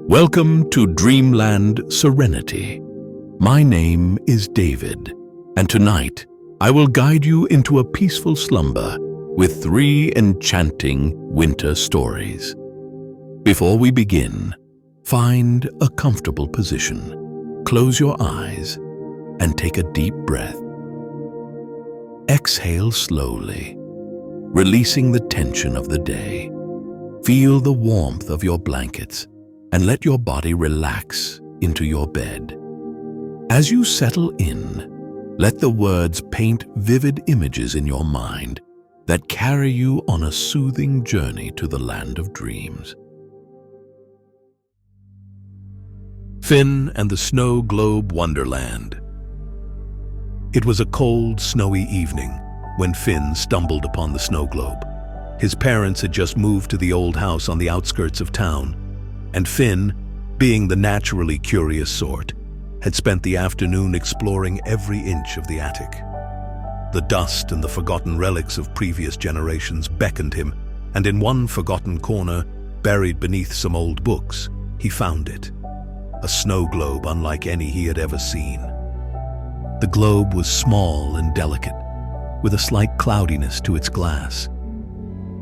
Welcome to Dreamland Serenity. My name is David, and tonight I will guide you into a peaceful slumber with 3 enchanting winter stories. Before we begin, find a comfortable position, close your eyes, and take a deep breath. Exhale slowly, releasing the tension of the day. Feel the warmth of your blankets and let your body relax into your bed. As you settle in, let the words paint vivid images in your mind that carry you on a soothing journey to the land of dreams. Finn and the Snow Globe Wonderland. It was a cold, snowy evening when Finn stumbled upon the snow globe. His parents had just moved to the old house on the outskirts of town, and Finn, being the naturally curious sort, had spent the afternoon exploring every inch of the attic. The dust and the forgotten relics of previous generations beckoned him, and in one forgotten corner, buried beneath some old books, he found it. A snow globe unlike any he had ever seen. The globe was small and delicate, with a slight cloudiness to its glass.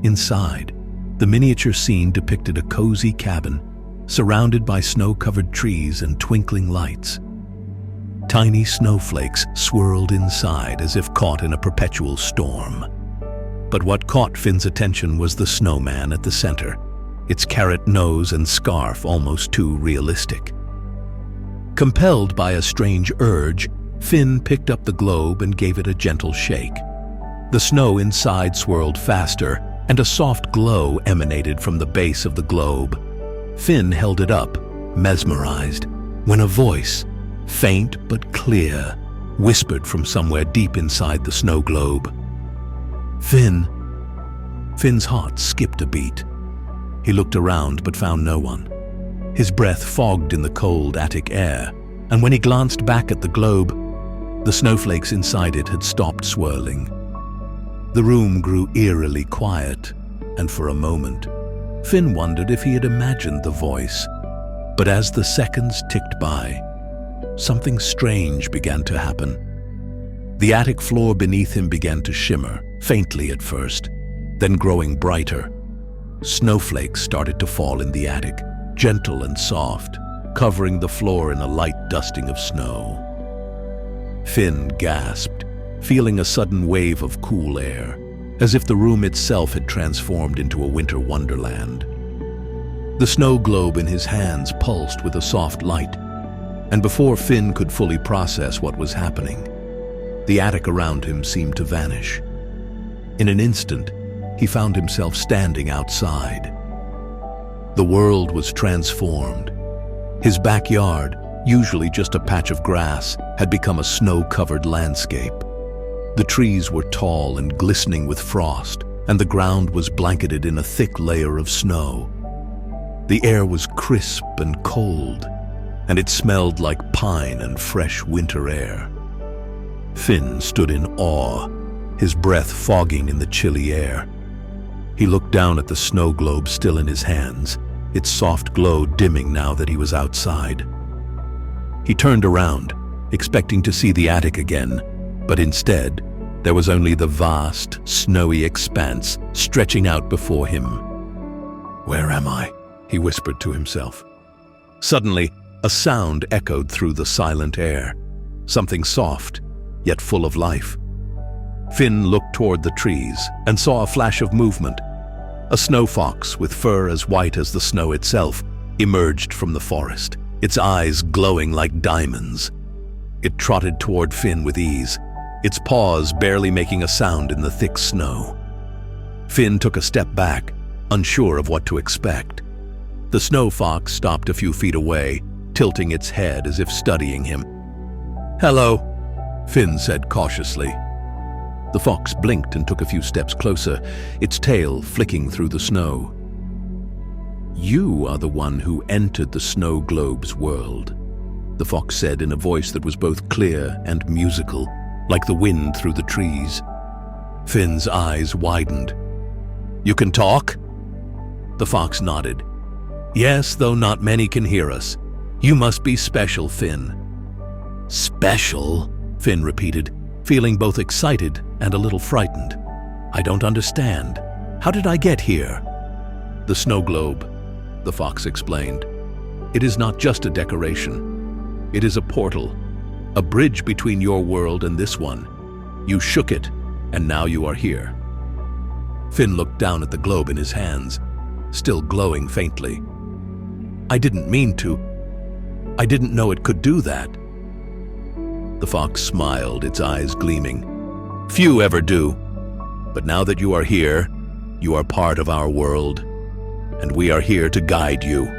Inside, the miniature scene depicted a cozy cabin surrounded by snow-covered trees and twinkling lights. Tiny snowflakes swirled inside as if caught in a perpetual storm. But what caught Finn's attention was the snowman at the center, its carrot nose and scarf almost too realistic. Compelled by a strange urge, Finn picked up the globe and gave it a gentle shake. The snow inside swirled faster, and a soft glow emanated from the base of the globe. Finn held it up, mesmerized, when a voice, faint but clear, whispered from somewhere deep inside the snow globe. "Finn." Finn's heart skipped a beat. He looked around but found no one. His breath fogged in the cold attic air, and when he glanced back at the globe, the snowflakes inside it had stopped swirling. The room grew eerily quiet, and for a moment, Finn wondered if he had imagined the voice. But as the seconds ticked by, something strange began to happen. The attic floor beneath him began to shimmer, faintly at first, then growing brighter. Snowflakes started to fall in the attic, gentle and soft, covering the floor in a light dusting of snow. Finn gasped, feeling a sudden wave of cool air, as if the room itself had transformed into a winter wonderland. The snow globe in his hands pulsed with a soft light, and before Finn could fully process what was happening, the attic around him seemed to vanish. In an instant, he found himself standing outside. The world was transformed. His backyard, usually just a patch of grass, had become a snow-covered landscape. The trees were tall and glistening with frost, and the ground was blanketed in a thick layer of snow. The air was crisp and cold, and it smelled like pine and fresh winter air. Finn stood in awe, his breath fogging in the chilly air. He looked down at the snow globe still in his hands, its soft glow dimming now that he was outside. He turned around, expecting to see the attic again, but instead, there was only the vast, snowy expanse stretching out before him. "Where am I?" he whispered to himself. Suddenly, a sound echoed through the silent air, something soft, yet full of life. Finn looked toward the trees and saw a flash of movement. A snow fox with fur as white as the snow itself emerged from the forest, its eyes glowing like diamonds. It trotted toward Finn with ease, its paws barely making a sound in the thick snow. Finn took a step back, unsure of what to expect. The snow fox stopped a few feet away, tilting its head as if studying him. "Hello," Finn said cautiously. The fox blinked and took a few steps closer, its tail flicking through the snow. "You are the one who entered the snow globe's world," the fox said in a voice that was both clear and musical, like the wind through the trees. Finn's eyes widened. "You can talk?" The fox nodded. Yes, though not many can hear us. You must be special, Finn." "Special?" Finn repeated, feeling both excited and a little frightened. "I don't understand. How did I get here?" "The snow globe," the fox explained. "It is not just a decoration. It is a portal, a bridge between your world and this one. You shook it, and now you are here." Finn looked down at the globe in his hands, still glowing faintly. "I didn't mean to. I didn't know it could do that." The fox smiled, its eyes gleaming. "Few ever do. But now that you are here, you are part of our world, and we are here to guide you."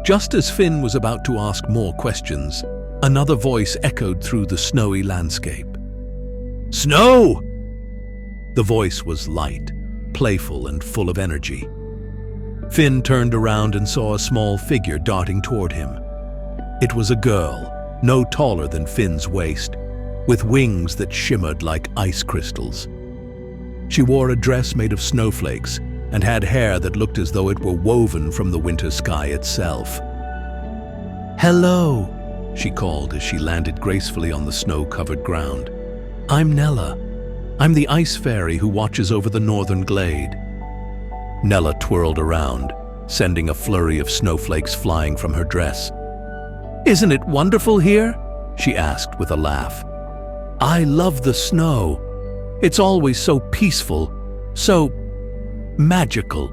Just as Finn was about to ask more questions, another voice echoed through the snowy landscape. "Snow!" The voice was light, playful, and full of energy. Finn turned around and saw a small figure darting toward him. It was a girl, no taller than Finn's waist, with wings that shimmered like ice crystals. She wore a dress made of snowflakes and had hair that looked as though it were woven from the winter sky itself. "Hello," she called as she landed gracefully on the snow-covered ground. "I'm Nella. I'm the ice fairy who watches over the northern glade." Nella twirled around, sending a flurry of snowflakes flying from her dress. "Isn't it wonderful here?" she asked with a laugh. "I love the snow. It's always so peaceful, so magical."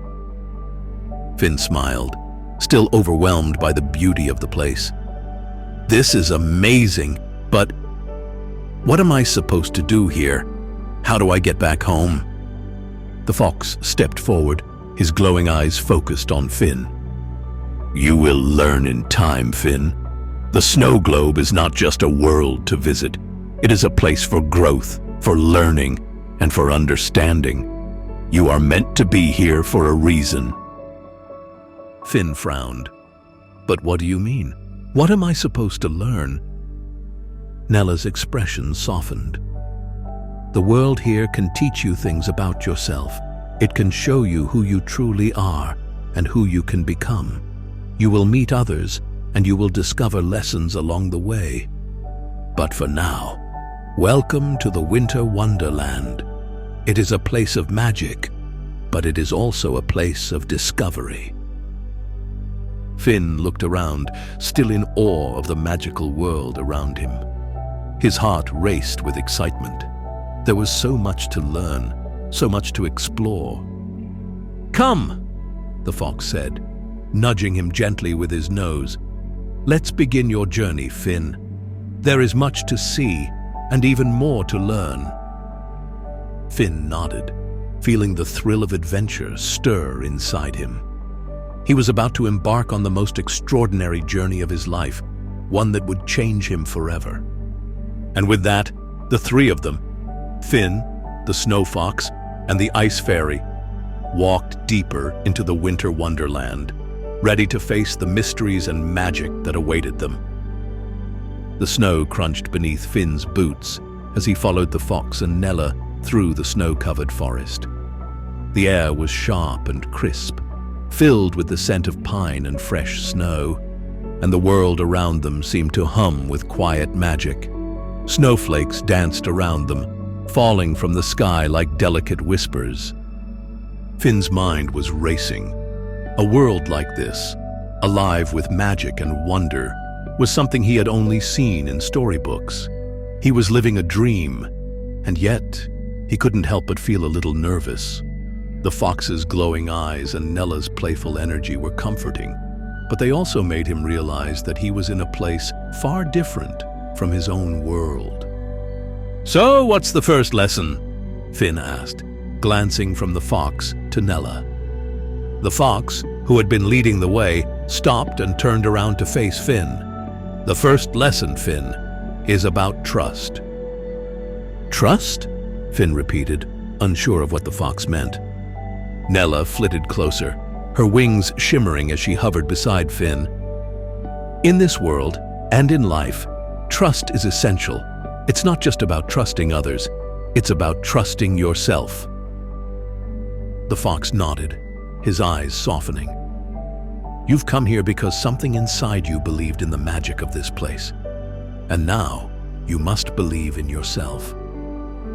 Finn smiled, still overwhelmed by the beauty of the place. "This is amazing, but what am I supposed to do here? How do I get back home?" The fox stepped forward, his glowing eyes focused on Finn. "You will learn in time, Finn. The snow globe is not just a world to visit. It is a place for growth, for learning, and for understanding. You are meant to be here for a reason." Finn frowned. "But what do you mean? What am I supposed to learn?" Nella's expression softened. "The world here can teach you things about yourself. It can show you who you truly are and who you can become. You will meet others, and you will discover lessons along the way. But for now, welcome to the Winter Wonderland. It is a place of magic, but it is also a place of discovery." Finn looked around, still in awe of the magical world around him. His heart raced with excitement. There was so much to learn, so much to explore. "Come," the fox said, nudging him gently with his nose. "Let's begin your journey, Finn. There is much to see, and even more to learn." Finn nodded, feeling the thrill of adventure stir inside him. He was about to embark on the most extraordinary journey of his life, one that would change him forever. And with that, the three of them, Finn, the snow fox, and the ice fairy, walked deeper into the winter wonderland, ready to face the mysteries and magic that awaited them. The snow crunched beneath Finn's boots as he followed the fox and Nella through the snow-covered forest. The air was sharp and crisp, filled with the scent of pine and fresh snow, and the world around them seemed to hum with quiet magic. Snowflakes danced around them, falling from the sky like delicate whispers. Finn's mind was racing. A world like this, alive with magic and wonder, was something he had only seen in storybooks. He was living a dream, and yet he couldn't help but feel a little nervous. The fox's glowing eyes and Nella's playful energy were comforting, but they also made him realize that he was in a place far different from his own world. "So, what's the first lesson?" Finn asked, glancing from the fox to Nella. The fox, who had been leading the way, stopped and turned around to face Finn. "The first lesson, Finn, is about trust." "Trust?" Finn repeated, unsure of what the fox meant. Nella flitted closer, her wings shimmering as she hovered beside Finn. "In this world, and in life, trust is essential. It's not just about trusting others, it's about trusting yourself." The fox nodded, his eyes softening. You've come here because something inside you believed in the magic of this place. And now, you must believe in yourself.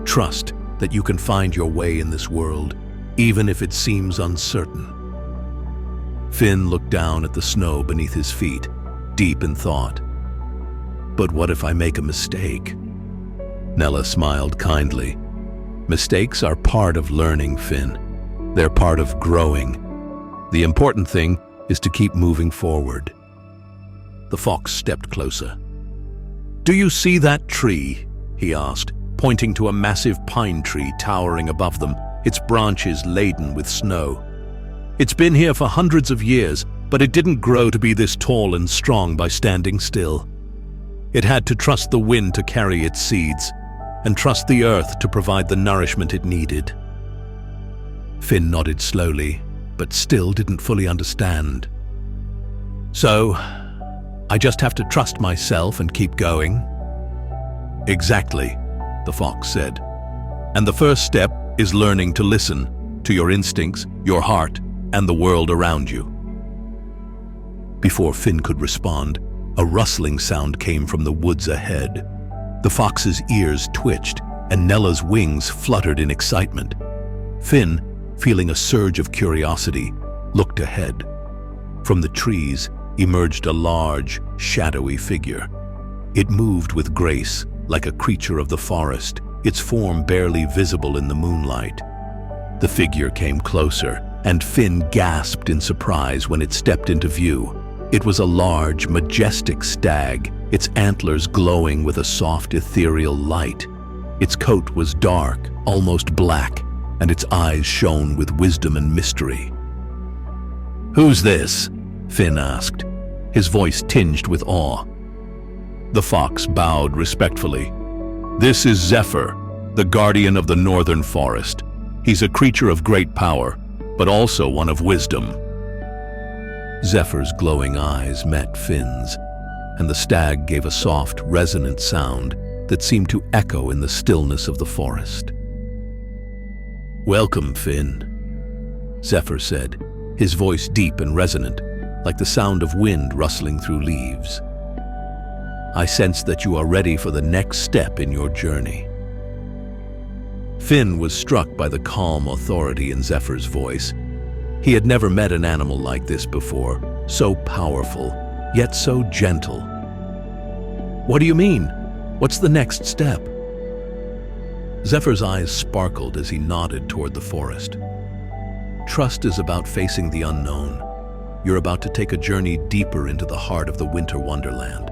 Trust that you can find your way in this world, even if it seems uncertain. Finn looked down at the snow beneath his feet, deep in thought. But what if I make a mistake? Nella smiled kindly. Mistakes are part of learning, Finn. They're part of growing. The important thing is to keep moving forward. The fox stepped closer. "Do you see that tree?" he asked, pointing to a massive pine tree towering above them, its branches laden with snow. "It's been here for hundreds of years, but it didn't grow to be this tall and strong by standing still. It had to trust the wind to carry its seeds, and trust the earth to provide the nourishment it needed." Finn nodded slowly, but still didn't fully understand. "So, I just have to trust myself and keep going?" "Exactly," the fox said. "And the first step is learning to listen to your instincts, your heart, and the world around you." Before Finn could respond, a rustling sound came from the woods ahead. The fox's ears twitched, and Nella's wings fluttered in excitement. Finn, feeling a surge of curiosity, looked ahead. From the trees emerged a large, shadowy figure. It moved with grace, like a creature of the forest, its form barely visible in the moonlight. The figure came closer, and Finn gasped in surprise when it stepped into view. It was a large, majestic stag, its antlers glowing with a soft, ethereal light. Its coat was dark, almost black, and its eyes shone with wisdom and mystery. "Who's this?" Finn asked, his voice tinged with awe. The fox bowed respectfully. "This is Zephyr, the guardian of the northern forest. He's a creature of great power, but also one of wisdom." Zephyr's glowing eyes met Finn's, and the stag gave a soft, resonant sound that seemed to echo in the stillness of the forest. "Welcome, Finn," Zephyr said, his voice deep and resonant, like the sound of wind rustling through leaves. "I sense that you are ready for the next step in your journey." Finn was struck by the calm authority in Zephyr's voice. He had never met an animal like this before, so powerful, yet so gentle. "What do you mean? What's the next step?" Zephyr's eyes sparkled as he nodded toward the forest. "Trust is about facing the unknown. You're about to take a journey deeper into the heart of the winter wonderland.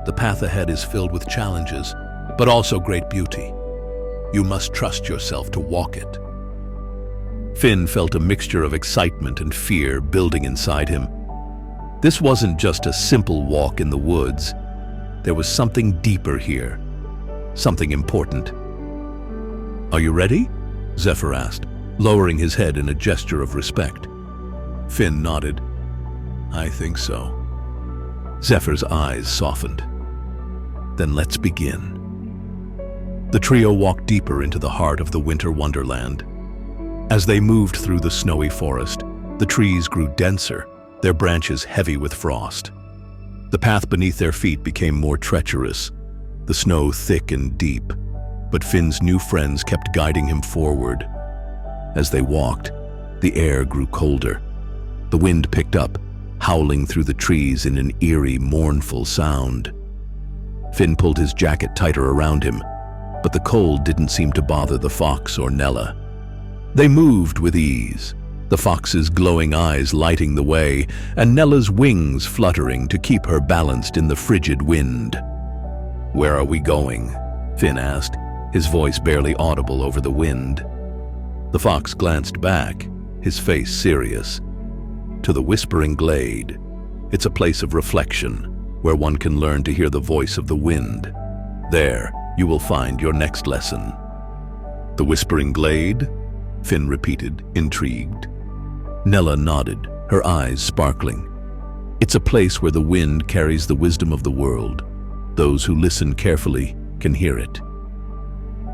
The path ahead is filled with challenges, but also great beauty. You must trust yourself to walk it." Finn felt a mixture of excitement and fear building inside him. This wasn't just a simple walk in the woods. There was something deeper here, something important. "Are you ready?" Zephyr asked, lowering his head in a gesture of respect. Finn nodded. "I think so." Zephyr's eyes softened. "Then let's begin." The trio walked deeper into the heart of the winter wonderland. As they moved through the snowy forest, the trees grew denser, their branches heavy with frost. The path beneath their feet became more treacherous, the snow thick and deep, but Finn's new friends kept guiding him forward. As they walked, the air grew colder. The wind picked up, howling through the trees in an eerie, mournful sound. Finn pulled his jacket tighter around him, but the cold didn't seem to bother the fox or Nella. They moved with ease, the fox's glowing eyes lighting the way, and Nella's wings fluttering to keep her balanced in the frigid wind. "Where are we going?" Finn asked, his voice barely audible over the wind. The fox glanced back, his face serious. "To the Whispering Glade. It's a place of reflection, where one can learn to hear the voice of the wind. There, you will find your next lesson." "The Whispering Glade?" Finn repeated, intrigued. Nella nodded, her eyes sparkling. "It's a place where the wind carries the wisdom of the world. Those who listen carefully can hear it."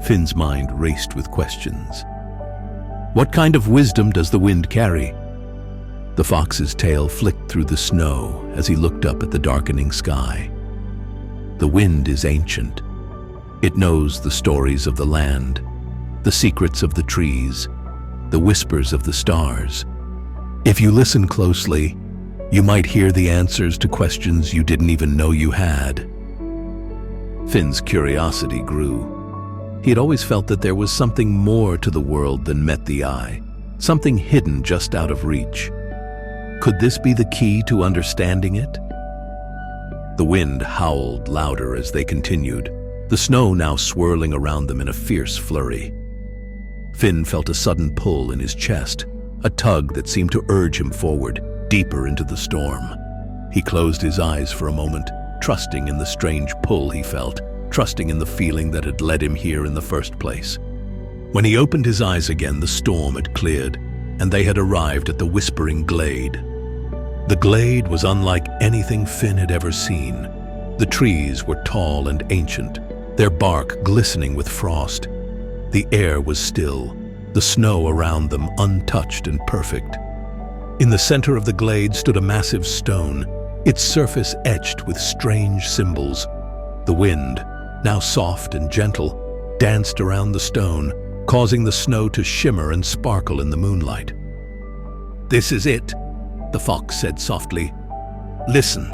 Finn's mind raced with questions. "What kind of wisdom does the wind carry?" The fox's tail flicked through the snow as he looked up at the darkening sky. The wind is ancient. It knows the stories of the land, the secrets of the trees, the whispers of the stars. If you listen closely, you might hear the answers to questions you didn't even know you had. Finn's curiosity grew. He had always felt that there was something more to the world than met the eye, something hidden just out of reach. Could this be the key to understanding it? The wind howled louder as they continued, the snow now swirling around them in a fierce flurry. Finn felt a sudden pull in his chest, a tug that seemed to urge him forward, deeper into the storm. He closed his eyes for a moment, trusting in the strange pull he felt, trusting in the feeling that had led him here in the first place. When he opened his eyes again, the storm had cleared, and they had arrived at the whispering glade. The glade was unlike anything Finn had ever seen. The trees were tall and ancient, their bark glistening with frost. The air was still, the snow around them untouched and perfect. In the center of the glade stood a massive stone, its surface etched with strange symbols. The wind, now soft and gentle, danced around the stone, causing the snow to shimmer and sparkle in the moonlight. "This is it," the fox said softly. "Listen."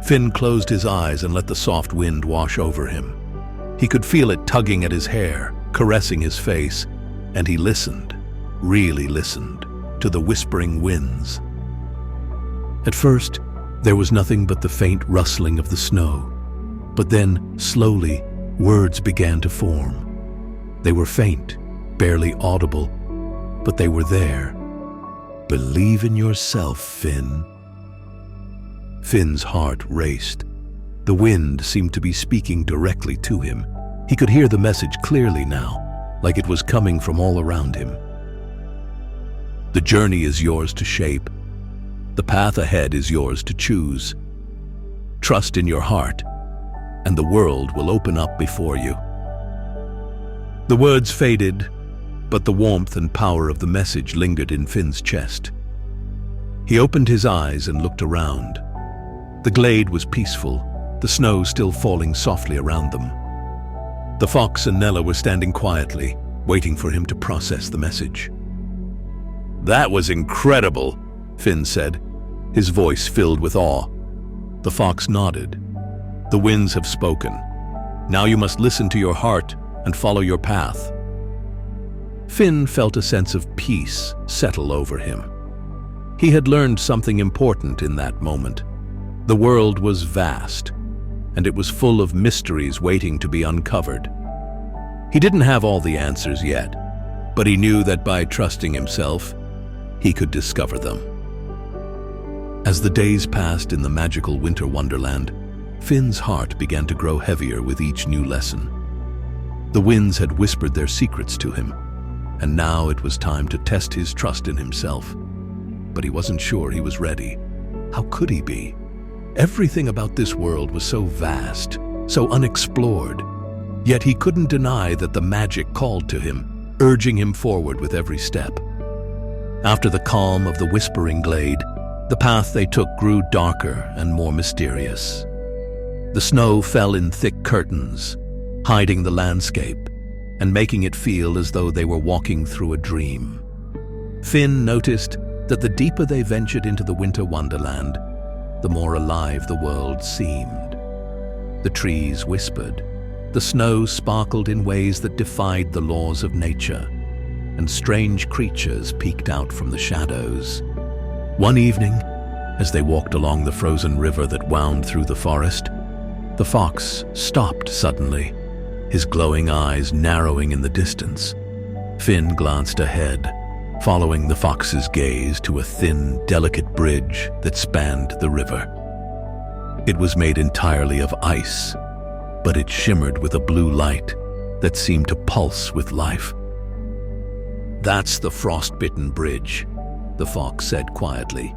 Finn closed his eyes and let the soft wind wash over him. He could feel it tugging at his hair, caressing his face, and he listened, really listened, to the whispering winds. At first, there was nothing but the faint rustling of the snow. But then, slowly, words began to form. They were faint, barely audible, but they were there. "Believe in yourself, Finn." Finn's heart raced. The wind seemed to be speaking directly to him. He could hear the message clearly now, like it was coming from all around him. The journey is yours to shape. The path ahead is yours to choose. Trust in your heart, and the world will open up before you. The words faded, but the warmth and power of the message lingered in Finn's chest. He opened his eyes and looked around. The glade was peaceful, the snow still falling softly around them. The fox and Nella were standing quietly, waiting for him to process the message. "That was incredible," Finn said, his voice filled with awe. The fox nodded. "The winds have spoken. Now you must listen to your heart and follow your path." Finn felt a sense of peace settle over him. He had learned something important in that moment. The world was vast, and it was full of mysteries waiting to be uncovered. He didn't have all the answers yet, but he knew that by trusting himself, he could discover them. As the days passed in the magical winter wonderland, Finn's heart began to grow heavier with each new lesson. The winds had whispered their secrets to him, and now it was time to test his trust in himself. But he wasn't sure he was ready. How could he be? Everything about this world was so vast, so unexplored. Yet he couldn't deny that the magic called to him, urging him forward with every step. After the calm of the whispering glade, the path they took grew darker and more mysterious. The snow fell in thick curtains, hiding the landscape and making it feel as though they were walking through a dream. Finn noticed that the deeper they ventured into the winter wonderland, the more alive the world seemed. The trees whispered, the snow sparkled in ways that defied the laws of nature, and strange creatures peeked out from the shadows. One evening, as they walked along the frozen river that wound through the forest, the fox stopped suddenly, his glowing eyes narrowing in the distance. Finn glanced ahead, following the fox's gaze to a thin, delicate bridge that spanned the river. It was made entirely of ice, but it shimmered with a blue light that seemed to pulse with life. "That's the frost-bitten bridge," the fox said quietly.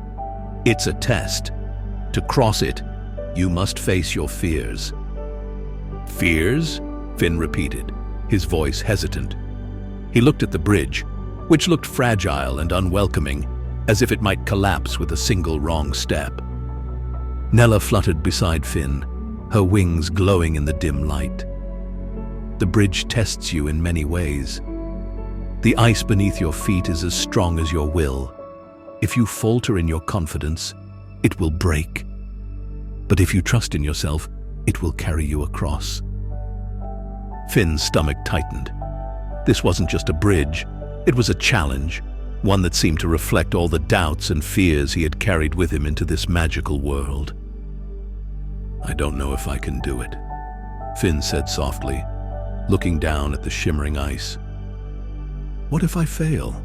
"It's a test. To cross it, you must face your fears." "Fears?" Finn repeated, his voice hesitant. He looked at the bridge, which looked fragile and unwelcoming, as if it might collapse with a single wrong step. Nella fluttered beside Finn, her wings glowing in the dim light. The bridge tests you in many ways. The ice beneath your feet is as strong as your will. If you falter in your confidence, it will break. But if you trust in yourself, it will carry you across. Finn's stomach tightened. This wasn't just a bridge, it was a challenge, one that seemed to reflect all the doubts and fears he had carried with him into this magical world. "I don't know if I can do it," Finn said softly, looking down at the shimmering ice. "What if I fail?"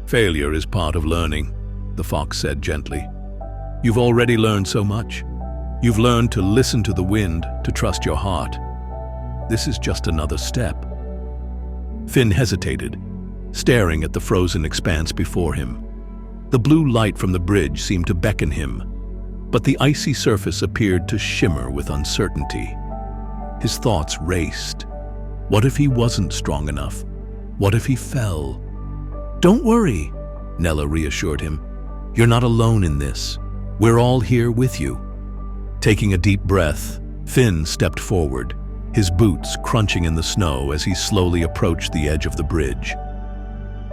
"Failure is part of learning," the fox said gently. "You've already learned so much. You've learned to listen to the wind, to trust your heart. This is just another step." Finn hesitated, staring at the frozen expanse before him. The blue light from the bridge seemed to beckon him, but the icy surface appeared to shimmer with uncertainty. His thoughts raced. What if he wasn't strong enough? What if he fell? "Don't worry," Nella reassured him. "You're not alone in this. We're all here with you." Taking a deep breath, Finn stepped forward, his boots crunching in the snow as he slowly approached the edge of the bridge.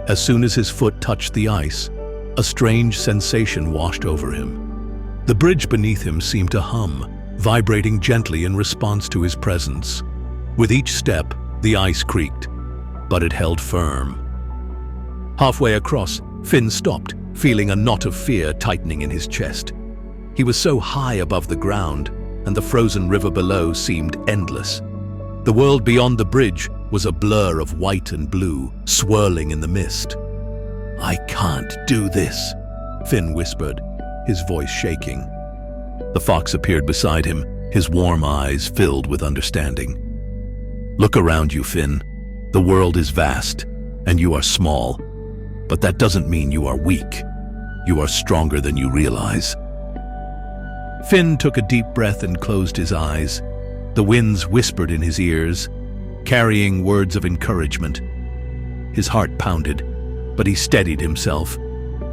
As soon as his foot touched the ice, a strange sensation washed over him. The bridge beneath him seemed to hum, vibrating gently in response to his presence. With each step, the ice creaked, but it held firm. Halfway across, Finn stopped, feeling a knot of fear tightening in his chest. He was so high above the ground, and the frozen river below seemed endless. The world beyond the bridge was a blur of white and blue, swirling in the mist. "I can't do this," Finn whispered, his voice shaking. The fox appeared beside him, his warm eyes filled with understanding. "Look around you, Finn. The world is vast, and you are small. But that doesn't mean you are weak. You are stronger than you realize." Finn took a deep breath and closed his eyes. The winds whispered in his ears, carrying words of encouragement. His heart pounded, but he steadied himself,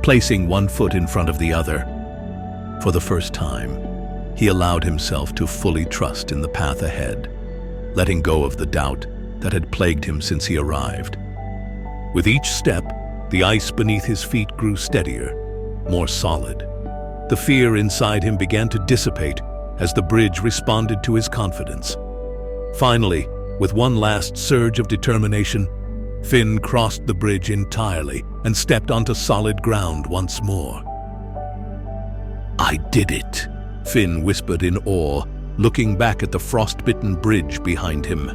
placing one foot in front of the other. For the first time, he allowed himself to fully trust in the path ahead, letting go of the doubt that had plagued him since he arrived. With each step, the ice beneath his feet grew steadier, more solid. The fear inside him began to dissipate as the bridge responded to his confidence. Finally, with one last surge of determination, Finn crossed the bridge entirely and stepped onto solid ground once more. "I did it," Finn whispered in awe, looking back at the frostbitten bridge behind him.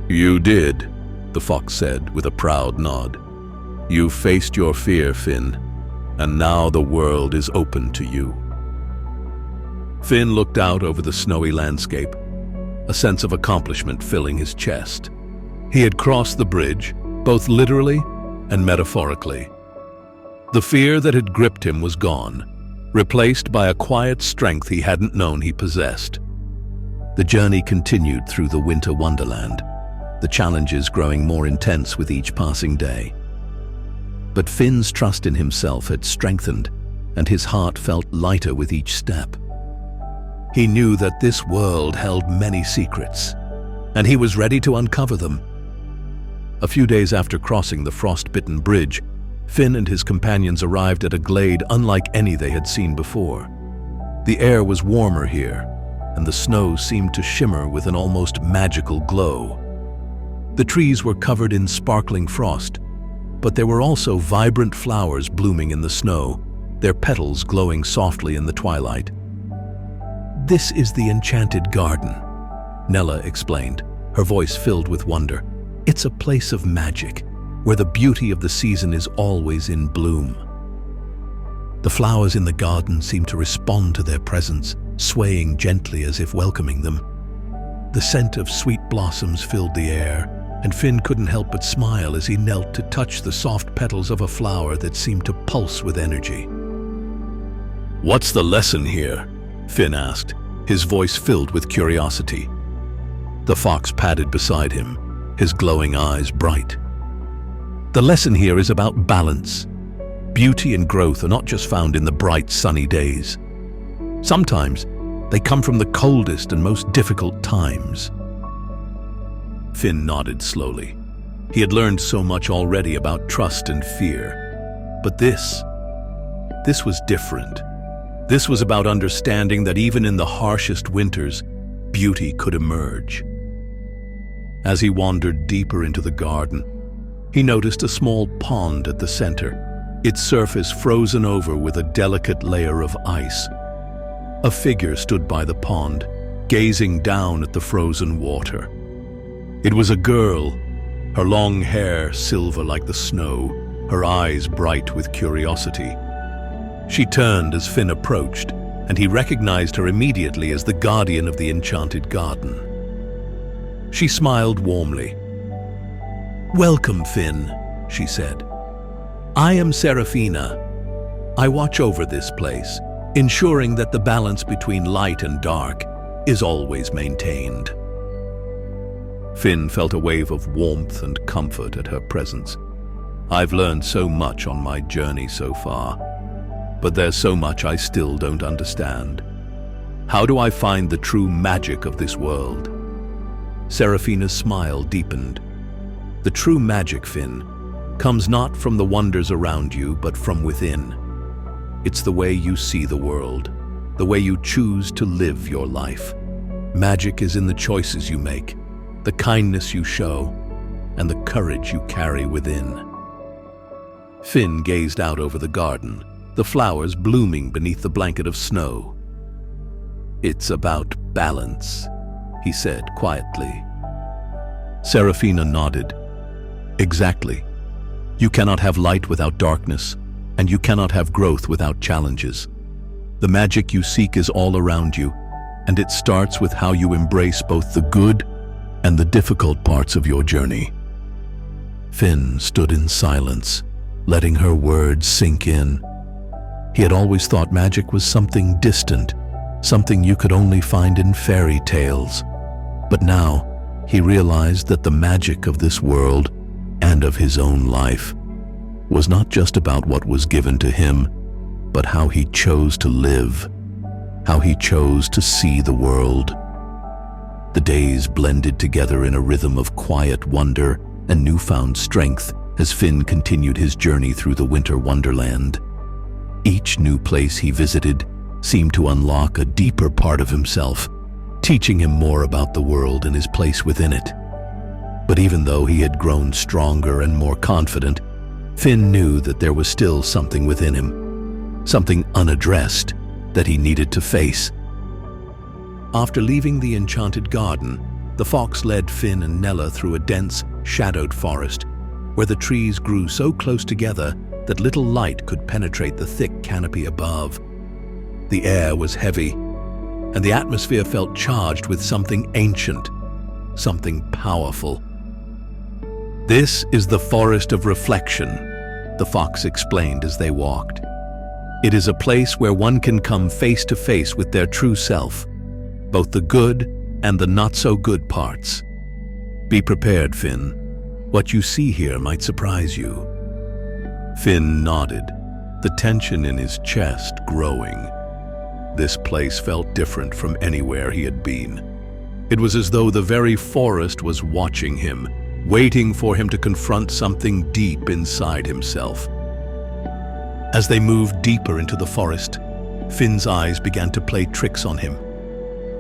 "You did," the fox said with a proud nod. "You faced your fear, Finn, and now the world is open to you." Finn looked out over the snowy landscape, a sense of accomplishment filling his chest. He had crossed the bridge, both literally and metaphorically. The fear that had gripped him was gone, replaced by a quiet strength he hadn't known he possessed. The journey continued through the winter wonderland, the challenges growing more intense with each passing day. But Finn's trust in himself had strengthened, and his heart felt lighter with each step. He knew that this world held many secrets, and he was ready to uncover them. A few days after crossing the frost-bitten bridge, Finn and his companions arrived at a glade unlike any they had seen before. The air was warmer here, and the snow seemed to shimmer with an almost magical glow. The trees were covered in sparkling frost, but there were also vibrant flowers blooming in the snow, their petals glowing softly in the twilight. "This is the enchanted garden," Nella explained, her voice filled with wonder. "It's a place of magic, where the beauty of the season is always in bloom." The flowers in the garden seemed to respond to their presence, swaying gently as if welcoming them. The scent of sweet blossoms filled the air, and Finn couldn't help but smile as he knelt to touch the soft petals of a flower that seemed to pulse with energy. "What's the lesson here?" Finn asked, his voice filled with curiosity. The fox padded beside him, his glowing eyes bright. "The lesson here is about balance. Beauty and growth are not just found in the bright, sunny days. Sometimes they come from the coldest and most difficult times. Finn nodded slowly. He had learned so much already about trust and fear. But this was different. This was about understanding that even in the harshest winters, beauty could emerge. As he wandered deeper into the garden, he noticed a small pond at the center, its surface frozen over with a delicate layer of ice. A figure stood by the pond, gazing down at the frozen water. It was a girl, her long hair silver like the snow, her eyes bright with curiosity. She turned as Finn approached, and he recognized her immediately as the guardian of the enchanted garden. She smiled warmly. "Welcome, Finn," she said. "I am Seraphina. I watch over this place, ensuring that the balance between light and dark is always maintained." Finn felt a wave of warmth and comfort at her presence. "I've learned so much on my journey so far, but there's so much I still don't understand. How do I find the true magic of this world?" Seraphina's smile deepened. "The true magic, Finn, comes not from the wonders around you, but from within. It's the way you see the world, the way you choose to live your life. Magic is in the choices you make, the kindness you show, and the courage you carry within." Finn gazed out over the garden, the flowers blooming beneath the blanket of snow. "It's about balance," he said quietly. Seraphina nodded. "Exactly. You cannot have light without darkness, and you cannot have growth without challenges. The magic you seek is all around you, and it starts with how you embrace both the good and the difficult parts of your journey." Finn stood in silence, letting her words sink in. He had always thought magic was something distant, something you could only find in fairy tales. But now, he realized that the magic of this world and of his own life was not just about what was given to him, but how he chose to live, how he chose to see the world. The days blended together in a rhythm of quiet wonder and newfound strength as Finn continued his journey through the winter wonderland. Each new place he visited seemed to unlock a deeper part of himself, teaching him more about the world and his place within it. But even though he had grown stronger and more confident, Finn knew that there was still something within him, something unaddressed that he needed to face. After leaving the enchanted garden, the fox led Finn and Nella through a dense, shadowed forest, where the trees grew so close together that little light could penetrate the thick canopy above. The air was heavy, and the atmosphere felt charged with something ancient, something powerful. "This is the forest of reflection," the fox explained as they walked. "It is a place where one can come face to face with their true self, both the good and the not-so-good parts. Be prepared, Finn. What you see here might surprise you." Finn nodded, the tension in his chest growing. This place felt different from anywhere he had been. It was as though the very forest was watching him, waiting for him to confront something deep inside himself. As they moved deeper into the forest, Finn's eyes began to play tricks on him.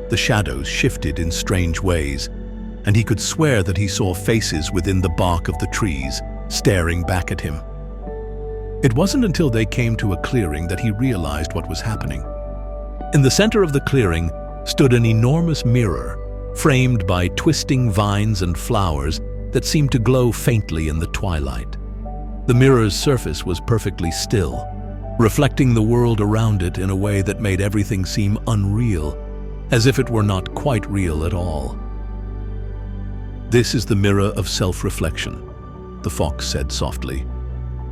The shadows shifted in strange ways, and he could swear that he saw faces within the bark of the trees, staring back at him. It wasn't until they came to a clearing that he realized what was happening. In the center of the clearing stood an enormous mirror, framed by twisting vines and flowers that seemed to glow faintly in the twilight. The mirror's surface was perfectly still, reflecting the world around it in a way that made everything seem unreal, as if it were not quite real at all. "This is the mirror of self-reflection," the fox said softly.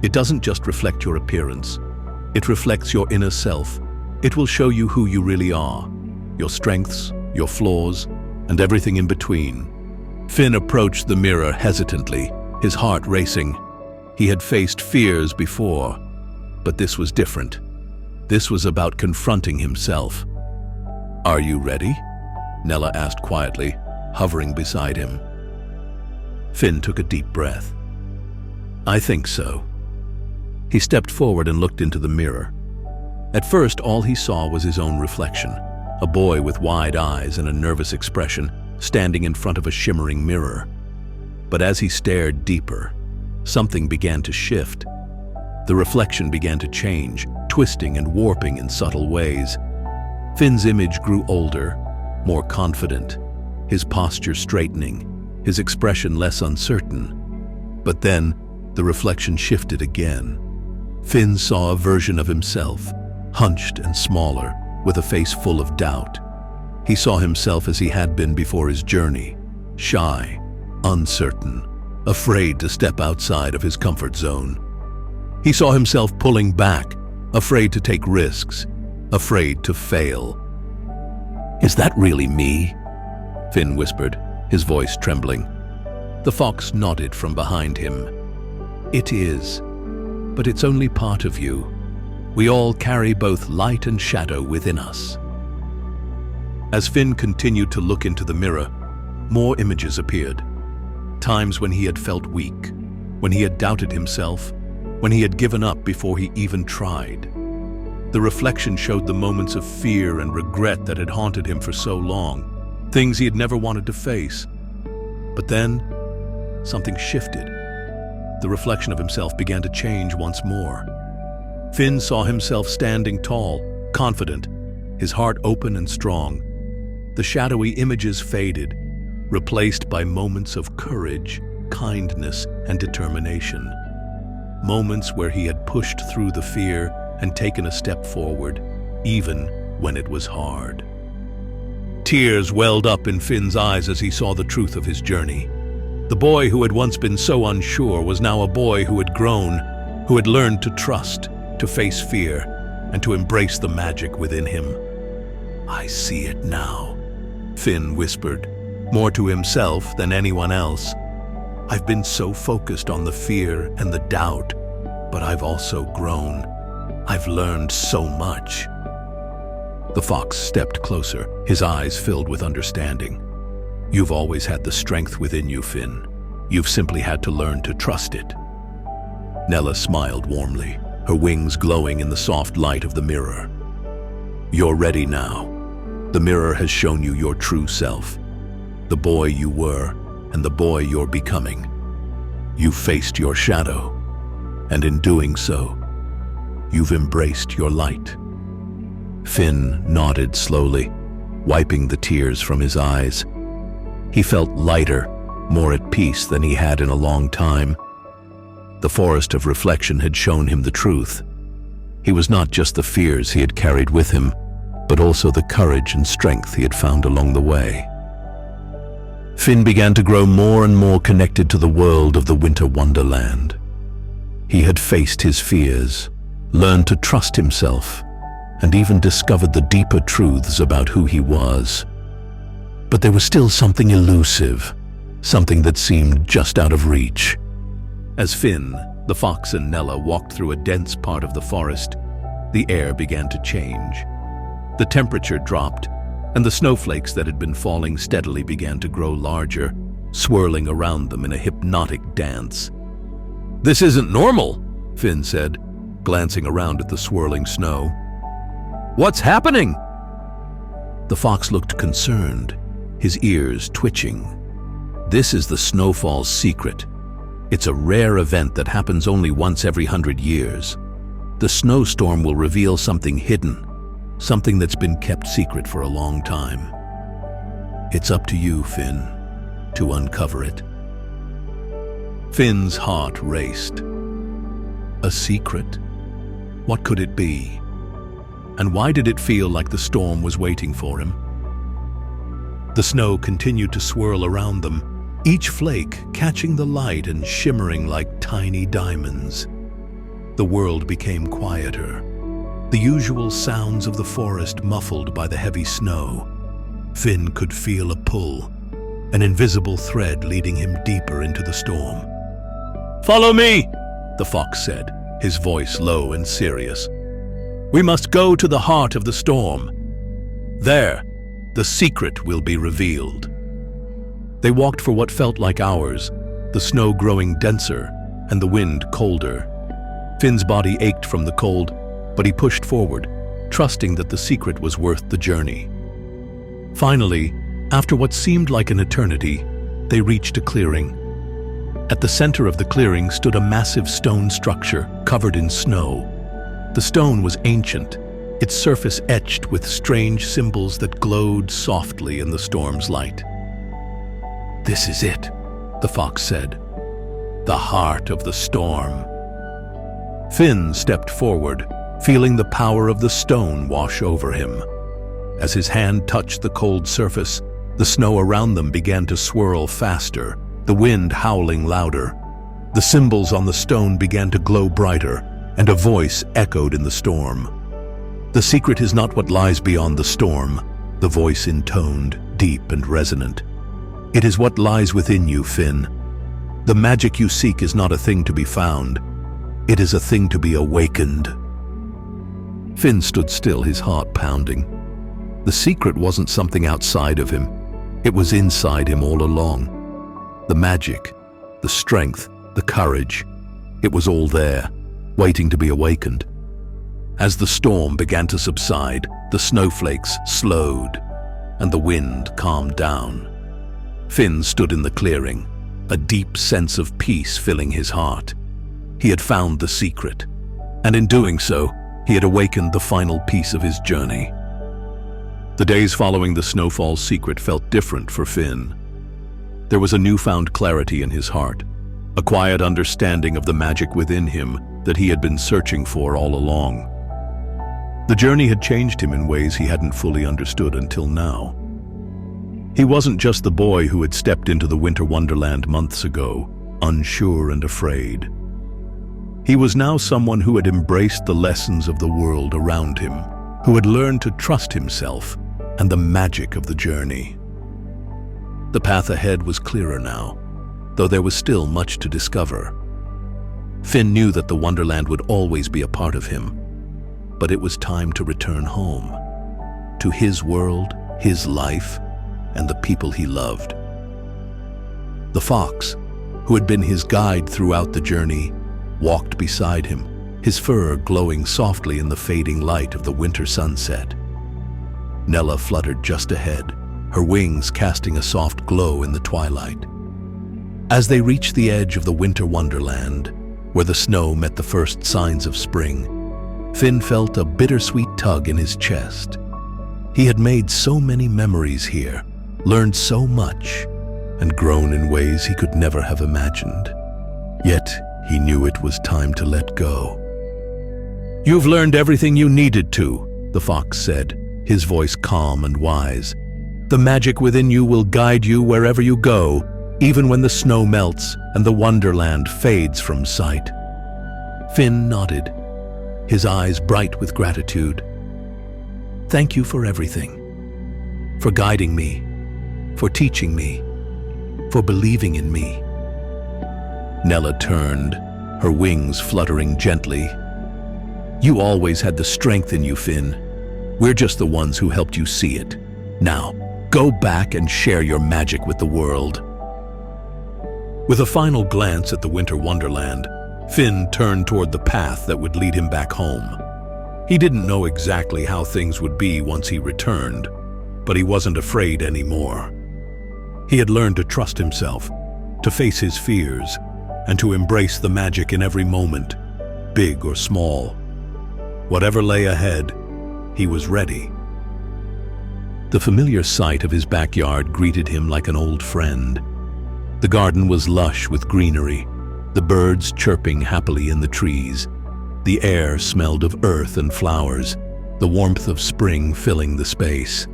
"It doesn't just reflect your appearance. It reflects your inner self. It will show you who you really are, your strengths, your flaws, and everything in between." Finn approached the mirror hesitantly, his heart racing. He had faced fears before, But this was different. This was about confronting himself. "Are you ready?" Nella asked quietly, hovering beside him. Finn took a deep breath. "I think so." He stepped forward and looked into the mirror. At first, all he saw was his own reflection, a boy with wide eyes and a nervous expression, standing in front of a shimmering mirror. But as he stared deeper, something began to shift. The reflection began to change, twisting and warping in subtle ways. Finn's image grew older, more confident, his posture straightening, his expression less uncertain. But then, the reflection shifted again. Finn saw a version of himself, hunched and smaller, with a face full of doubt. He saw himself as he had been before his journey, shy, uncertain, afraid to step outside of his comfort zone. He saw himself pulling back, afraid to take risks, afraid to fail. "Is that really me?" Finn whispered, his voice trembling. The fox nodded from behind him. "It is, but it's only part of you. We all carry both light and shadow within us." As Finn continued to look into the mirror, more images appeared. Times when he had felt weak, when he had doubted himself, when he had given up before he even tried. The reflection showed the moments of fear and regret that had haunted him for so long, things he had never wanted to face. But then, something shifted. The reflection of himself began to change once more. Finn saw himself standing tall, confident, his heart open and strong. The shadowy images faded, replaced by moments of courage, kindness, and determination. Moments where he had pushed through the fear and taken a step forward, even when it was hard. Tears welled up in Finn's eyes as he saw the truth of his journey. The boy who had once been so unsure was now a boy who had grown, who had learned to trust, to face fear, and to embrace the magic within him. "I see it now," Finn whispered, more to himself than anyone else. "I've been so focused on the fear and the doubt, but I've also grown. I've learned so much." The fox stepped closer, his eyes filled with understanding. "You've always had the strength within you, Finn. You've simply had to learn to trust it." Nella smiled warmly, her wings glowing in the soft light of the mirror. "You're ready now. The mirror has shown you your true self, the boy you were and the boy you're becoming. You faced your shadow, and in doing so, you've embraced your light." Finn nodded slowly, wiping the tears from his eyes. He felt lighter, more at peace than he had in a long time. The forest of reflection had shown him the truth. He was not just the fears he had carried with him, but also the courage and strength he had found along the way. Finn began to grow more and more connected to the world of the winter wonderland. He had faced his fears, learned to trust himself, and even discovered the deeper truths about who he was. But there was still something elusive, something that seemed just out of reach. As Finn, the fox, and Nella walked through a dense part of the forest, the air began to change. The temperature dropped, and the snowflakes that had been falling steadily began to grow larger, swirling around them in a hypnotic dance. "This isn't normal," Finn said, glancing around at the swirling snow. "What's happening?" The fox looked concerned, his ears twitching. "This is the snowfall's secret. It's a rare event that happens only once every 100 years. The snowstorm will reveal something hidden, something that's been kept secret for a long time. It's up to you, Finn, to uncover it." Finn's heart raced. A secret? What could it be? And why did it feel like the storm was waiting for him? The snow continued to swirl around them, each flake catching the light and shimmering like tiny diamonds. The world became quieter, the usual sounds of the forest muffled by the heavy snow. Finn could feel a pull, an invisible thread leading him deeper into the storm. "Follow me," the fox said, his voice low and serious. "We must go to the heart of the storm. There, the secret will be revealed." They walked for what felt like hours, the snow growing denser and the wind colder. Finn's body ached from the cold, but he pushed forward, trusting that the secret was worth the journey. Finally, after what seemed like an eternity, they reached a clearing. At the center of the clearing stood a massive stone structure covered in snow. The stone was ancient, its surface etched with strange symbols that glowed softly in the storm's light. "This is it," the fox said. "The heart of the storm." Finn stepped forward, feeling the power of the stone wash over him. As his hand touched the cold surface, the snow around them began to swirl faster, the wind howling louder. The symbols on the stone began to glow brighter, and a voice echoed in the storm. "The secret is not what lies beyond the storm," the voice intoned, deep and resonant. "It is what lies within you, Finn. The magic you seek is not a thing to be found. It is a thing to be awakened." Finn stood still, his heart pounding. The secret wasn't something outside of him. It was inside him all along. The magic, the strength, the courage. It was all there, waiting to be awakened. As the storm began to subside, the snowflakes slowed, and the wind calmed down. Finn stood in the clearing, a deep sense of peace filling his heart. He had found the secret, and in doing so, he had awakened the final piece of his journey. The days following the snowfall's secret felt different for Finn. There was a newfound clarity in his heart, a quiet understanding of the magic within him that he had been searching for all along. The journey had changed him in ways he hadn't fully understood until now. He wasn't just the boy who had stepped into the winter wonderland months ago, unsure and afraid. He was now someone who had embraced the lessons of the world around him, who had learned to trust himself and the magic of the journey. The path ahead was clearer now, though there was still much to discover. Finn knew that the Wonderland would always be a part of him, but it was time to return home, to his world, his life, and the people he loved. The fox, who had been his guide throughout the journey, walked beside him, his fur glowing softly in the fading light of the winter sunset. Nella fluttered just ahead, her wings casting a soft glow in the twilight. As they reached the edge of the winter wonderland, where the snow met the first signs of spring, Finn felt a bittersweet tug in his chest. He had made so many memories here, learned so much, and grown in ways he could never have imagined. Yet, he knew it was time to let go. "You've learned everything you needed to," the fox said, his voice calm and wise. "The magic within you will guide you wherever you go, even when the snow melts and the wonderland fades from sight." Finn nodded, his eyes bright with gratitude. "Thank you for everything. For guiding me, for teaching me, for believing in me." Nella turned, her wings fluttering gently. "You always had the strength in you, Finn. We're just the ones who helped you see it. Now, go back and share your magic with the world." With a final glance at the winter wonderland, Finn turned toward the path that would lead him back home. He didn't know exactly how things would be once he returned, but he wasn't afraid anymore. He had learned to trust himself, to face his fears, and to embrace the magic in every moment, big or small. Whatever lay ahead, he was ready. The familiar sight of his backyard greeted him like an old friend. The garden was lush with greenery, the birds chirping happily in the trees. The air smelled of earth and flowers, the warmth of spring filling the space.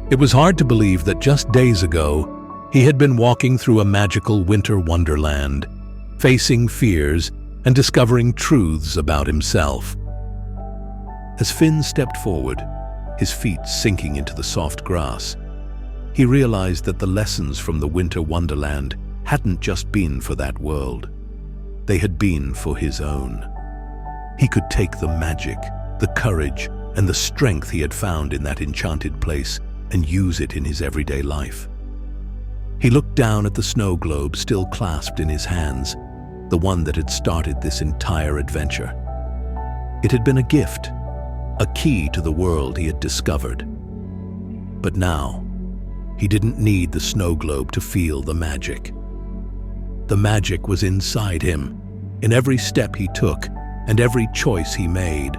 It was hard to believe that just days ago, he had been walking through a magical winter wonderland, facing fears and discovering truths about himself. As Finn stepped forward, his feet sinking into the soft grass, he realized that the lessons from the winter wonderland hadn't just been for that world. They had been for his own. He could take the magic, the courage, and the strength he had found in that enchanted place and use it in his everyday life. He looked down at the snow globe still clasped in his hands, the one that had started this entire adventure. It had been a gift, a key to the world he had discovered. But now, he didn't need the snow globe to feel the magic. The magic was inside him, in every step he took and every choice he made.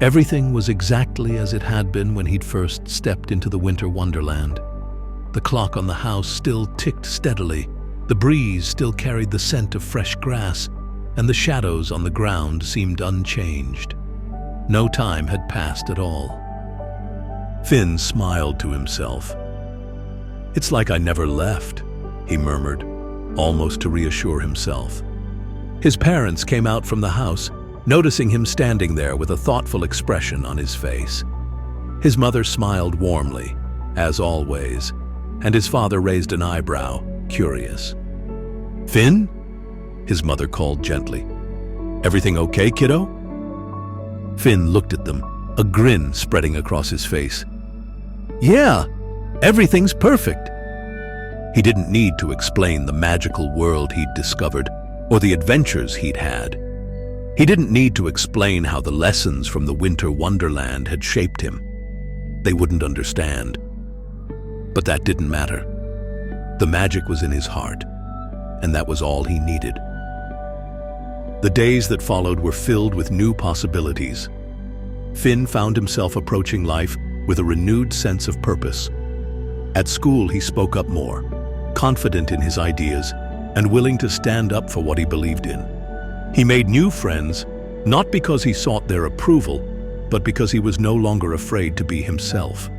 Everything was exactly as it had been when he'd first stepped into the winter wonderland. The clock on the house still ticked steadily, the breeze still carried the scent of fresh grass, and the shadows on the ground seemed unchanged. No time had passed at all. Finn smiled to himself. "It's like I never left," he murmured, almost to reassure himself. His parents came out from the house, noticing him standing there with a thoughtful expression on his face. His mother smiled warmly, as always, and his father raised an eyebrow, curious. "Finn?" his mother called gently. "Everything okay, kiddo?" Finn looked at them, a grin spreading across his face. "Yeah, everything's perfect." He didn't need to explain the magical world he'd discovered or the adventures he'd had. He didn't need to explain how the lessons from the winter wonderland had shaped him. They wouldn't understand. But that didn't matter. The magic was in his heart, and that was all he needed. The days that followed were filled with new possibilities. Finn found himself approaching life with a renewed sense of purpose. At school, he spoke up more, confident in his ideas and willing to stand up for what he believed in. He made new friends, not because he sought their approval, but because he was no longer afraid to be himself.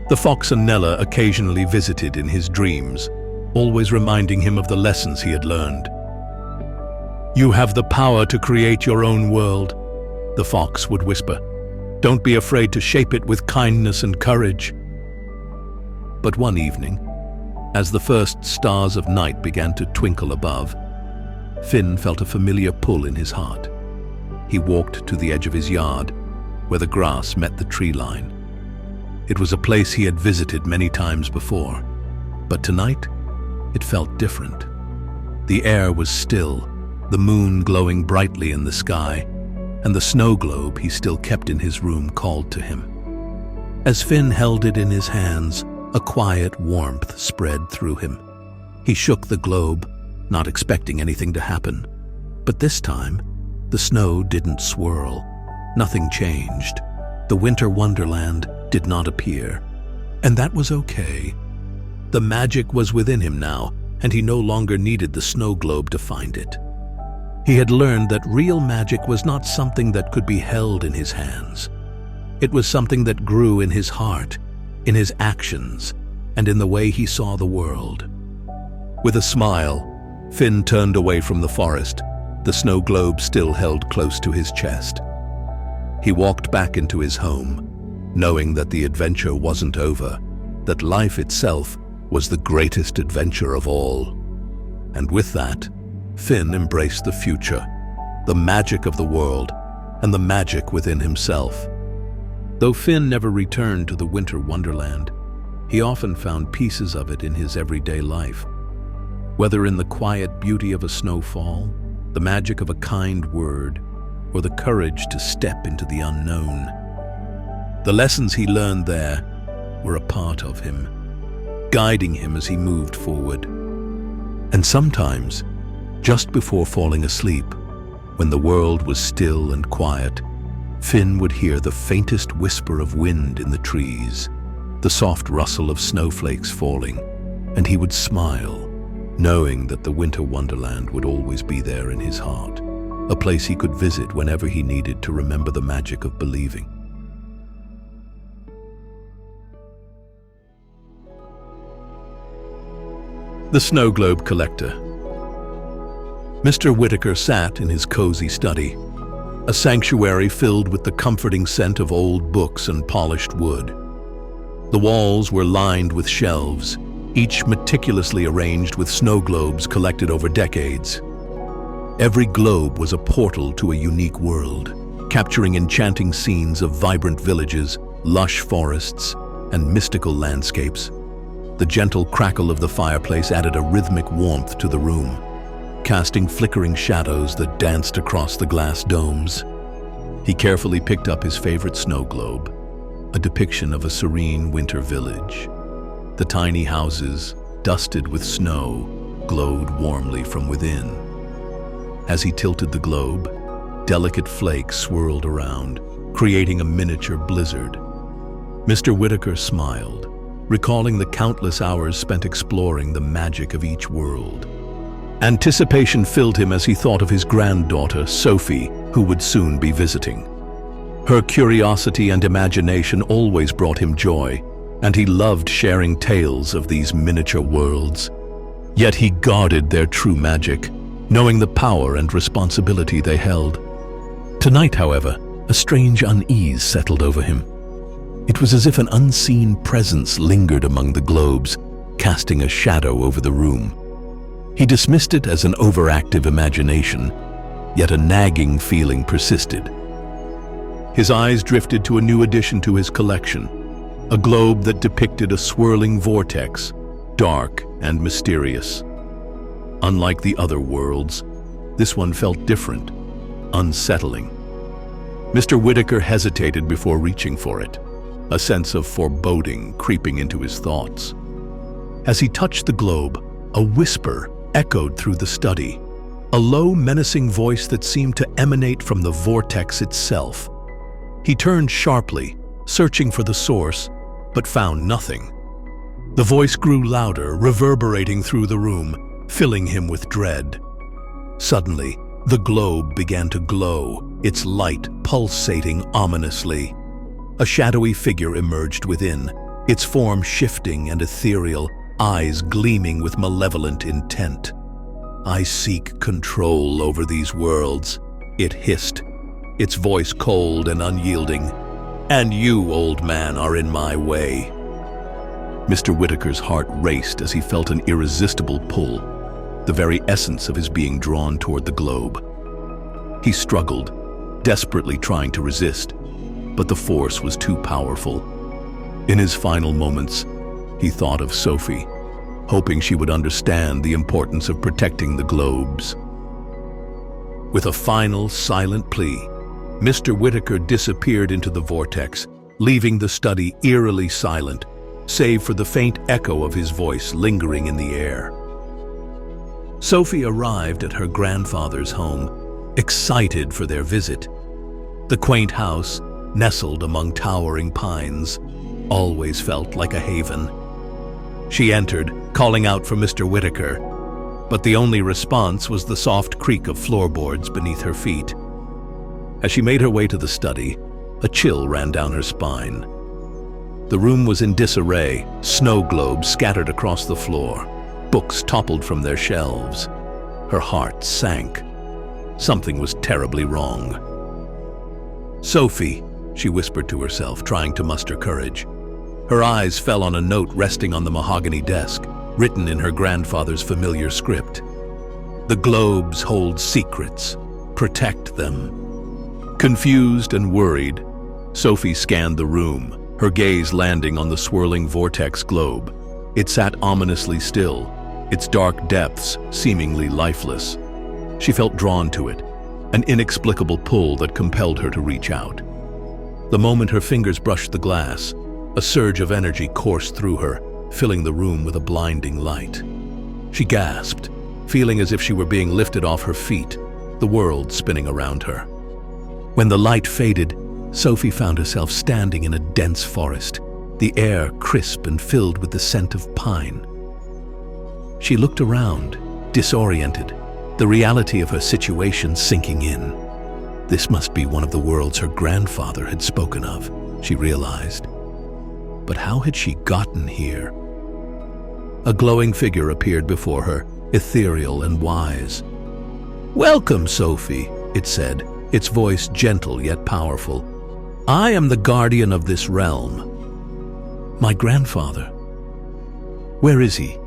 The fox and Nella occasionally visited in his dreams, always reminding him of the lessons he had learned. "You have the power to create your own world," the fox would whisper. "Don't be afraid to shape it with kindness and courage." But one evening, as the first stars of night began to twinkle above, Finn felt a familiar pull in his heart. He walked to the edge of his yard, where the grass met the tree line. It was a place he had visited many times before, but tonight it felt different. The air was still, the moon glowing brightly in the sky, and the snow globe he still kept in his room called to him. As Finn held it in his hands, a quiet warmth spread through him. He shook the globe, not expecting anything to happen. But this time, the snow didn't swirl. Nothing changed. The winter wonderland did not appear. And that was okay. The magic was within him now, and he no longer needed the snow globe to find it. He had learned that real magic was not something that could be held in his hands. It was something that grew in his heart, in his actions, and in the way he saw the world. With a smile, Finn turned away from the forest, the snow globe still held close to his chest. He walked back into his home, knowing that the adventure wasn't over, that life itself was the greatest adventure of all. And with that, Finn embraced the future, the magic of the world, and the magic within himself. Though Finn never returned to the winter wonderland, he often found pieces of it in his everyday life. Whether in the quiet beauty of a snowfall, the magic of a kind word, or the courage to step into the unknown. The lessons he learned there were a part of him, guiding him as he moved forward. And sometimes, just before falling asleep, when the world was still and quiet, Finn would hear the faintest whisper of wind in the trees, the soft rustle of snowflakes falling, and he would smile, knowing that the winter wonderland would always be there in his heart, a place he could visit whenever he needed to remember the magic of believing. The Snow Globe Collector. Mr. Whittaker sat in his cozy study, a sanctuary filled with the comforting scent of old books and polished wood. The walls were lined with shelves, each meticulously arranged with snow globes collected over decades. Every globe was a portal to a unique world, capturing enchanting scenes of vibrant villages, lush forests, and mystical landscapes. The gentle crackle of the fireplace added a rhythmic warmth to the room, casting flickering shadows that danced across the glass domes. He carefully picked up his favorite snow globe, a depiction of a serene winter village. The tiny houses, dusted with snow, glowed warmly from within. As he tilted the globe, delicate flakes swirled around, creating a miniature blizzard. Mr. Whittaker smiled, recalling the countless hours spent exploring the magic of each world. Anticipation filled him as he thought of his granddaughter, Sophie, who would soon be visiting. Her curiosity and imagination always brought him joy, and he loved sharing tales of these miniature worlds. Yet he guarded their true magic, knowing the power and responsibility they held. Tonight, however, a strange unease settled over him. It was as if an unseen presence lingered among the globes, casting a shadow over the room. He dismissed it as an overactive imagination, yet a nagging feeling persisted. His eyes drifted to a new addition to his collection, a globe that depicted a swirling vortex, dark and mysterious. Unlike the other worlds, this one felt different, unsettling. Mr. Whittaker hesitated before reaching for it, a sense of foreboding creeping into his thoughts. As he touched the globe, a whisper echoed through the study, a low, menacing voice that seemed to emanate from the vortex itself. He turned sharply, searching for the source, but found nothing. The voice grew louder, reverberating through the room, filling him with dread. Suddenly, the globe began to glow, its light pulsating ominously. A shadowy figure emerged within, its form shifting and ethereal, eyes gleaming with malevolent intent. "I seek control over these worlds," it hissed, its voice cold and unyielding. "And you, old man, are in my way." Mr. Whittaker's heart raced as he felt an irresistible pull, the very essence of his being drawn toward the globe. He struggled, desperately trying to resist, but the force was too powerful. In his final moments, he thought of Sophie, hoping she would understand the importance of protecting the globes. With a final, silent plea, Mr. Whittaker disappeared into the vortex, leaving the study eerily silent, save for the faint echo of his voice lingering in the air. Sophie arrived at her grandfather's home, excited for their visit. The quaint house, nestled among towering pines, always felt like a haven. She entered, calling out for Mr. Whittaker, but the only response was the soft creak of floorboards beneath her feet. As she made her way to the study, a chill ran down her spine. The room was in disarray, snow globes scattered across the floor, books toppled from their shelves. Her heart sank. Something was terribly wrong. "Sophie," she whispered to herself, trying to muster courage. Her eyes fell on a note resting on the mahogany desk, written in her grandfather's familiar script. "The globes hold secrets. Protect them." Confused and worried, Sophie scanned the room, her gaze landing on the swirling vortex globe. It sat ominously still, its dark depths seemingly lifeless. She felt drawn to it, an inexplicable pull that compelled her to reach out. The moment her fingers brushed the glass, a surge of energy coursed through her, filling the room with a blinding light. She gasped, feeling as if she were being lifted off her feet, the world spinning around her. When the light faded, Sophie found herself standing in a dense forest, the air crisp and filled with the scent of pine. She looked around, disoriented, the reality of her situation sinking in. This must be one of the worlds her grandfather had spoken of, she realized. But how had she gotten here? A glowing figure appeared before her, ethereal and wise. "Welcome, Sophie," it said, its voice gentle yet powerful. "I am the guardian of this realm." "My grandfather? Where is he?"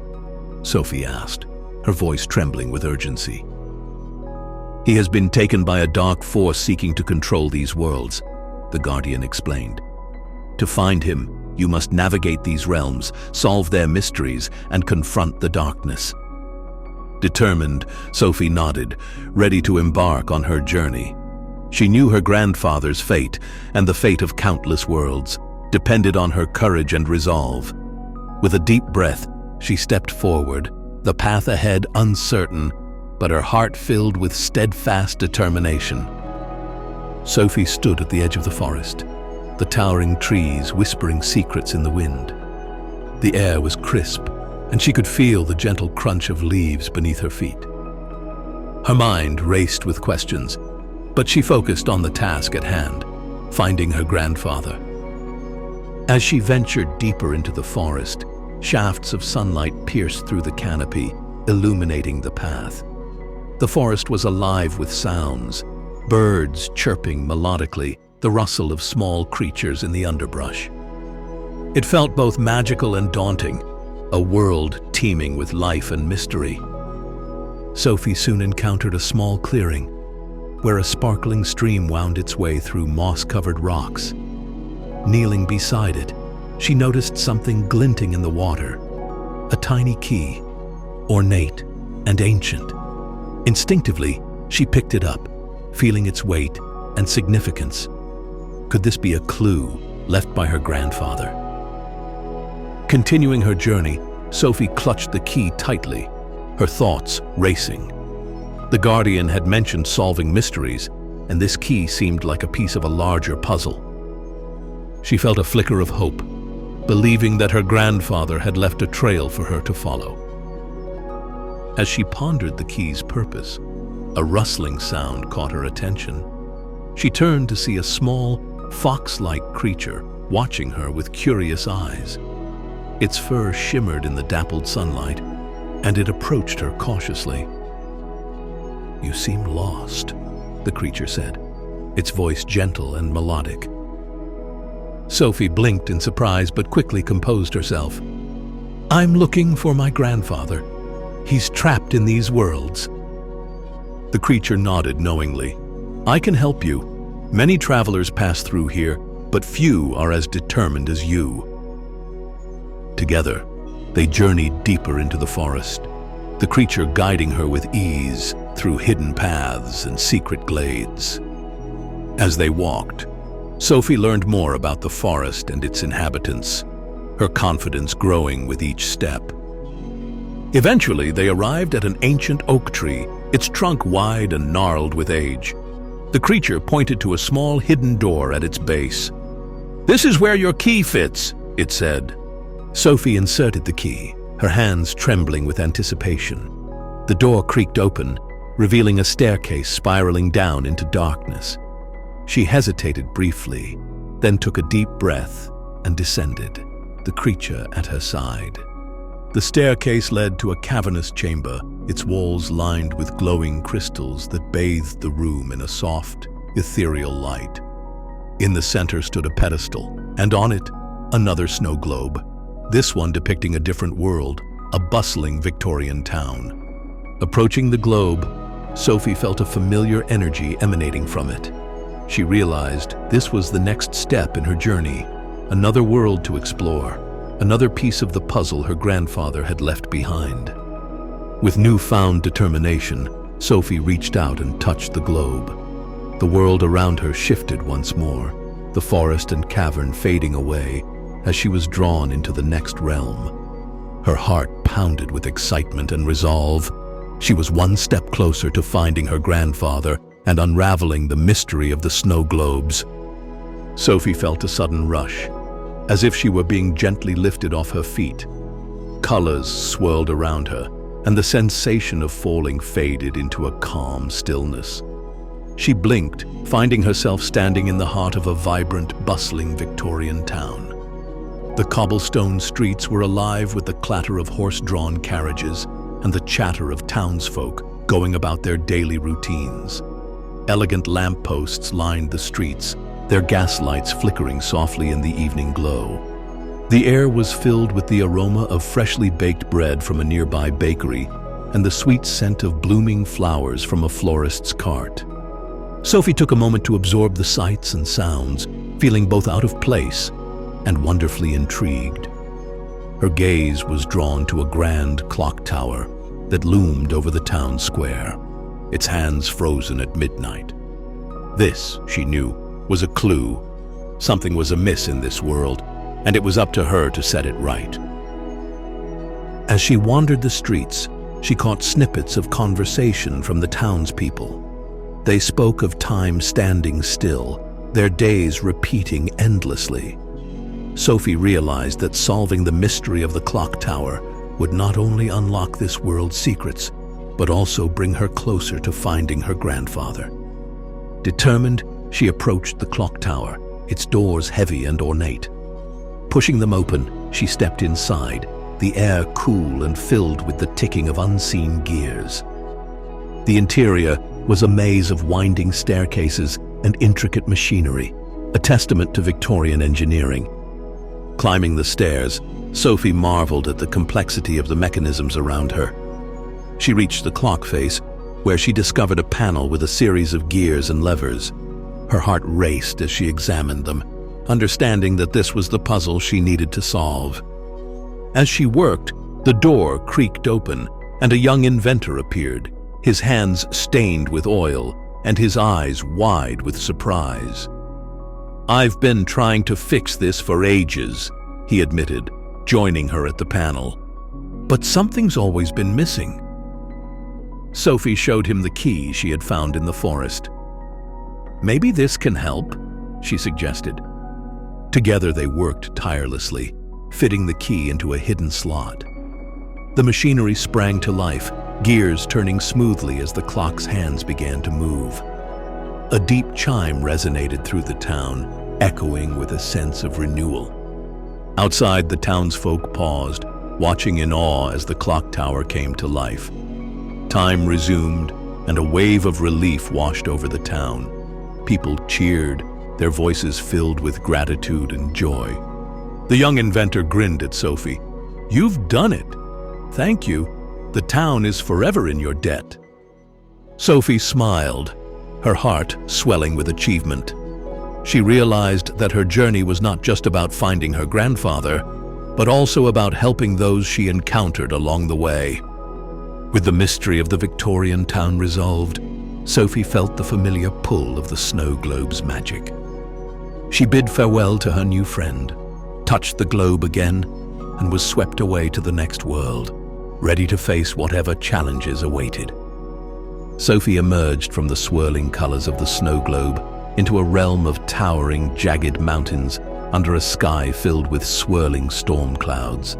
Sophie asked, her voice trembling with urgency. He has been taken by a dark force seeking to control these worlds, the Guardian explained. To find him, you must navigate these realms, solve their mysteries, and confront the darkness. Determined, Sophie nodded, ready to embark on her journey. She knew her grandfather's fate, and the fate of countless worlds, depended on her courage and resolve. With a deep breath, she stepped forward, the path ahead uncertain, but her heart filled with steadfast determination. Sophie stood at the edge of the forest, the towering trees whispering secrets in the wind. The air was crisp, and she could feel the gentle crunch of leaves beneath her feet. Her mind raced with questions, but she focused on the task at hand, finding her grandfather. As she ventured deeper into the forest, shafts of sunlight pierced through the canopy, illuminating the path. The forest was alive with sounds, birds chirping melodically, the rustle of small creatures in the underbrush. It felt both magical and daunting, a world teeming with life and mystery. Sophie soon encountered a small clearing, where a sparkling stream wound its way through moss-covered rocks. Kneeling beside it, she noticed something glinting in the water, a tiny key, ornate and ancient. Instinctively, she picked it up, feeling its weight and significance. Could this be a clue left by her grandfather? Continuing her journey, Sophie clutched the key tightly, her thoughts racing. The Guardian had mentioned solving mysteries, and this key seemed like a piece of a larger puzzle. She felt a flicker of hope, believing that her grandfather had left a trail for her to follow. As she pondered the key's purpose, a rustling sound caught her attention. She turned to see a small, fox-like creature watching her with curious eyes. Its fur shimmered in the dappled sunlight, and it approached her cautiously. "You seem lost," the creature said, its voice gentle and melodic. Sophie blinked in surprise but quickly composed herself. "I'm looking for my grandfather. He's trapped in these worlds." The creature nodded knowingly. "I can help you. Many travelers pass through here, but few are as determined as you." Together, they journeyed deeper into the forest, the creature guiding her with ease through hidden paths and secret glades. As they walked, Sophie learned more about the forest and its inhabitants, her confidence growing with each step. Eventually, they arrived at an ancient oak tree, its trunk wide and gnarled with age. The creature pointed to a small hidden door at its base. "This is where your key fits," it said. Sophie inserted the key, her hands trembling with anticipation. The door creaked open, revealing a staircase spiraling down into darkness. She hesitated briefly, then took a deep breath and descended, the creature at her side. The staircase led to a cavernous chamber, its walls lined with glowing crystals that bathed the room in a soft, ethereal light. In the center stood a pedestal, and on it, another snow globe, this one depicting a different world, a bustling Victorian town. Approaching the globe, Sophie felt a familiar energy emanating from it. She realized this was the next step in her journey, another world to explore, another piece of the puzzle her grandfather had left behind. With newfound determination, Sophie reached out and touched the globe. The world around her shifted once more, the forest and cavern fading away as she was drawn into the next realm. Her heart pounded with excitement and resolve. She was one step closer to finding her grandfather and unraveling the mystery of the snow globes. Sophie felt a sudden rush, as if she were being gently lifted off her feet. Colors swirled around her, and the sensation of falling faded into a calm stillness. She blinked, finding herself standing in the heart of a vibrant, bustling Victorian town. The cobblestone streets were alive with the clatter of horse-drawn carriages and the chatter of townsfolk going about their daily routines. Elegant lampposts lined the streets, their gaslights flickering softly in the evening glow. The air was filled with the aroma of freshly baked bread from a nearby bakery and the sweet scent of blooming flowers from a florist's cart. Sophie took a moment to absorb the sights and sounds, feeling both out of place and wonderfully intrigued. Her gaze was drawn to a grand clock tower that loomed over the town square, its hands frozen at midnight. This, she knew, was a clue. Something was amiss in this world, and it was up to her to set it right. As she wandered the streets, she caught snippets of conversation from the townspeople. They spoke of time standing still, their days repeating endlessly. Sophie realized that solving the mystery of the clock tower would not only unlock this world's secrets, but also bring her closer to finding her grandfather. Determined, she approached the clock tower, its doors heavy and ornate. Pushing them open, she stepped inside, the air cool and filled with the ticking of unseen gears. The interior was a maze of winding staircases and intricate machinery, a testament to Victorian engineering. Climbing the stairs, Sophie marveled at the complexity of the mechanisms around her. She reached the clock face, where she discovered a panel with a series of gears and levers. Her heart raced as she examined them, understanding that this was the puzzle she needed to solve. As she worked, the door creaked open, and a young inventor appeared, his hands stained with oil and his eyes wide with surprise. "I've been trying to fix this for ages," he admitted, joining her at the panel. "But something's always been missing." Sophie showed him the key she had found in the forest. "Maybe this can help," she suggested. Together they worked tirelessly, fitting the key into a hidden slot. The machinery sprang to life, gears turning smoothly as the clock's hands began to move. A deep chime resonated through the town, echoing with a sense of renewal. Outside, the townsfolk paused, watching in awe as the clock tower came to life. Time resumed, and a wave of relief washed over the town. People cheered, their voices filled with gratitude and joy. The young inventor grinned at Sophie. "You've done it. Thank you. The town is forever in your debt." Sophie smiled, her heart swelling with achievement. She realized that her journey was not just about finding her grandfather, but also about helping those she encountered along the way. With the mystery of the Victorian town resolved, Sophie felt the familiar pull of the snow globe's magic. She bid farewell to her new friend, touched the globe again, and was swept away to the next world, ready to face whatever challenges awaited. Sophie emerged from the swirling colors of the snow globe into a realm of towering, jagged mountains under a sky filled with swirling storm clouds.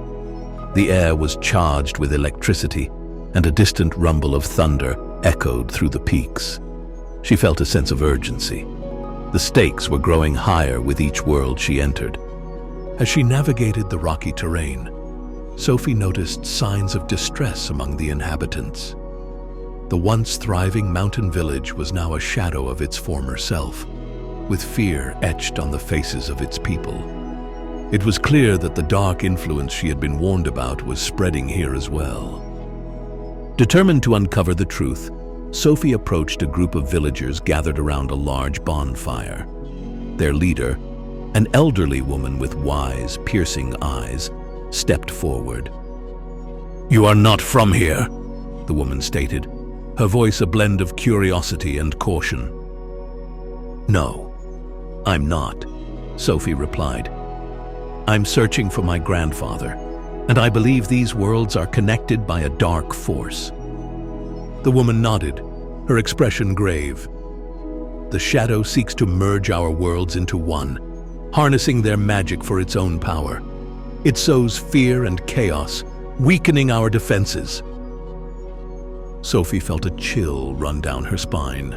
The air was charged with electricity, and a distant rumble of thunder echoed through the peaks. She felt a sense of urgency. The stakes were growing higher with each world she entered. As she navigated the rocky terrain, Sophie noticed signs of distress among the inhabitants. The once thriving mountain village was now a shadow of its former self, with fear etched on the faces of its people. It was clear that the dark influence she had been warned about was spreading here as well. Determined to uncover the truth, Sophie approached a group of villagers gathered around a large bonfire. Their leader, an elderly woman with wise, piercing eyes, stepped forward. "You are not from here," the woman stated, her voice a blend of curiosity and caution. "No, I'm not," Sophie replied. "I'm searching for my grandfather, and I believe these worlds are connected by a dark force." The woman nodded, her expression grave. "The shadow seeks to merge our worlds into one, harnessing their magic for its own power. It sows fear and chaos, weakening our defenses." Sophie felt a chill run down her spine.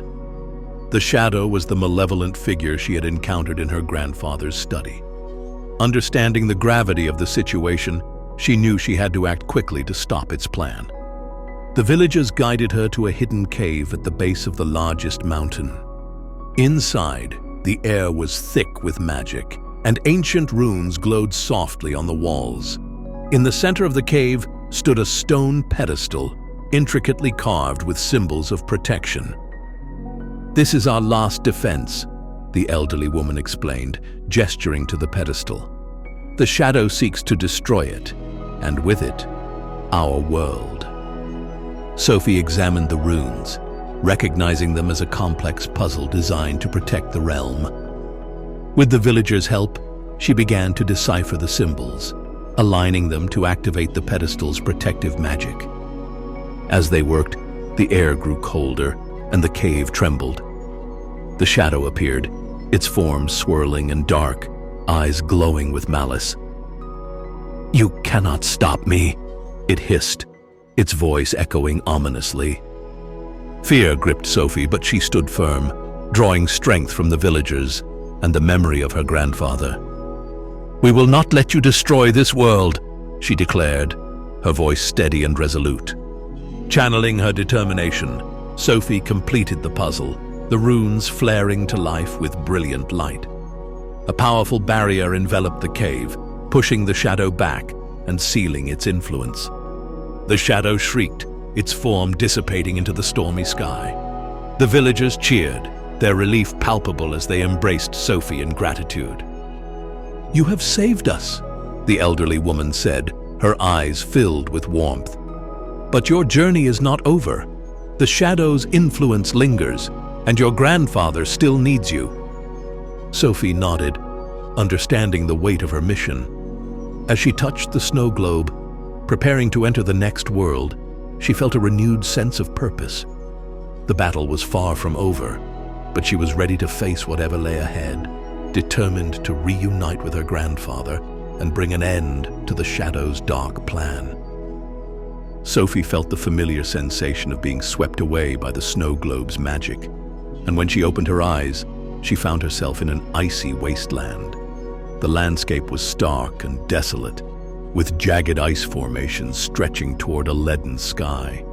The shadow was the malevolent figure she had encountered in her grandfather's study. Understanding the gravity of the situation, she knew she had to act quickly to stop its plan. The villagers guided her to a hidden cave at the base of the largest mountain. Inside, the air was thick with magic, and ancient runes glowed softly on the walls. In the center of the cave stood a stone pedestal, intricately carved with symbols of protection. "This is our last defense," the elderly woman explained, gesturing to the pedestal. "The shadow seeks to destroy it, and with it, our world." Sophie examined the runes, recognizing them as a complex puzzle designed to protect the realm. With the villagers' help, she began to decipher the symbols, aligning them to activate the pedestal's protective magic. As they worked, the air grew colder and the cave trembled. The shadow appeared, its form swirling and dark, eyes glowing with malice. "You cannot stop me," it hissed, its voice echoing ominously. Fear gripped Sophie, but she stood firm, drawing strength from the villagers and the memory of her grandfather. "We will not let you destroy this world," she declared, her voice steady and resolute. Channeling her determination, Sophie completed the puzzle, the runes flaring to life with brilliant light. A powerful barrier enveloped the cave, pushing the shadow back and sealing its influence. The shadow shrieked, its form dissipating into the stormy sky. The villagers cheered, their relief palpable as they embraced Sophie in gratitude. "You have saved us," the elderly woman said, her eyes filled with warmth. "But your journey is not over. The shadow's influence lingers, and your grandfather still needs you." Sophie nodded, understanding the weight of her mission. As she touched the snow globe, preparing to enter the next world, she felt a renewed sense of purpose. The battle was far from over, but she was ready to face whatever lay ahead, determined to reunite with her grandfather and bring an end to the shadow's dark plan. Sophie felt the familiar sensation of being swept away by the snow globe's magic, and when she opened her eyes, she found herself in an icy wasteland. The landscape was stark and desolate, with jagged ice formations stretching toward a leaden sky.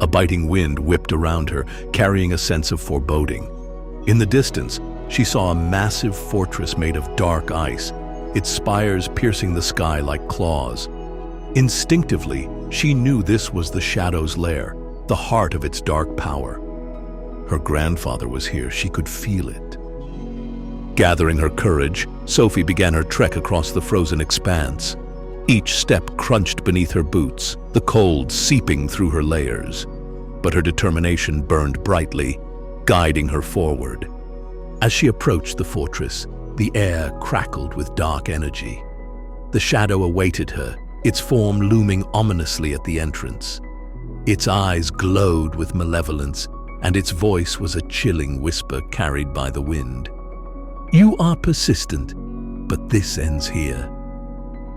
A biting wind whipped around her, carrying a sense of foreboding. In the distance, she saw a massive fortress made of dark ice, its spires piercing the sky like claws. Instinctively, she knew this was the shadow's lair, the heart of its dark power. Her grandfather was here, she could feel it. Gathering her courage, Sophie began her trek across the frozen expanse. Each step crunched beneath her boots, the cold seeping through her layers. But her determination burned brightly, guiding her forward. As she approached the fortress, the air crackled with dark energy. The shadow awaited her, its form looming ominously at the entrance. Its eyes glowed with malevolence, and its voice was a chilling whisper carried by the wind. "You are persistent, but this ends here."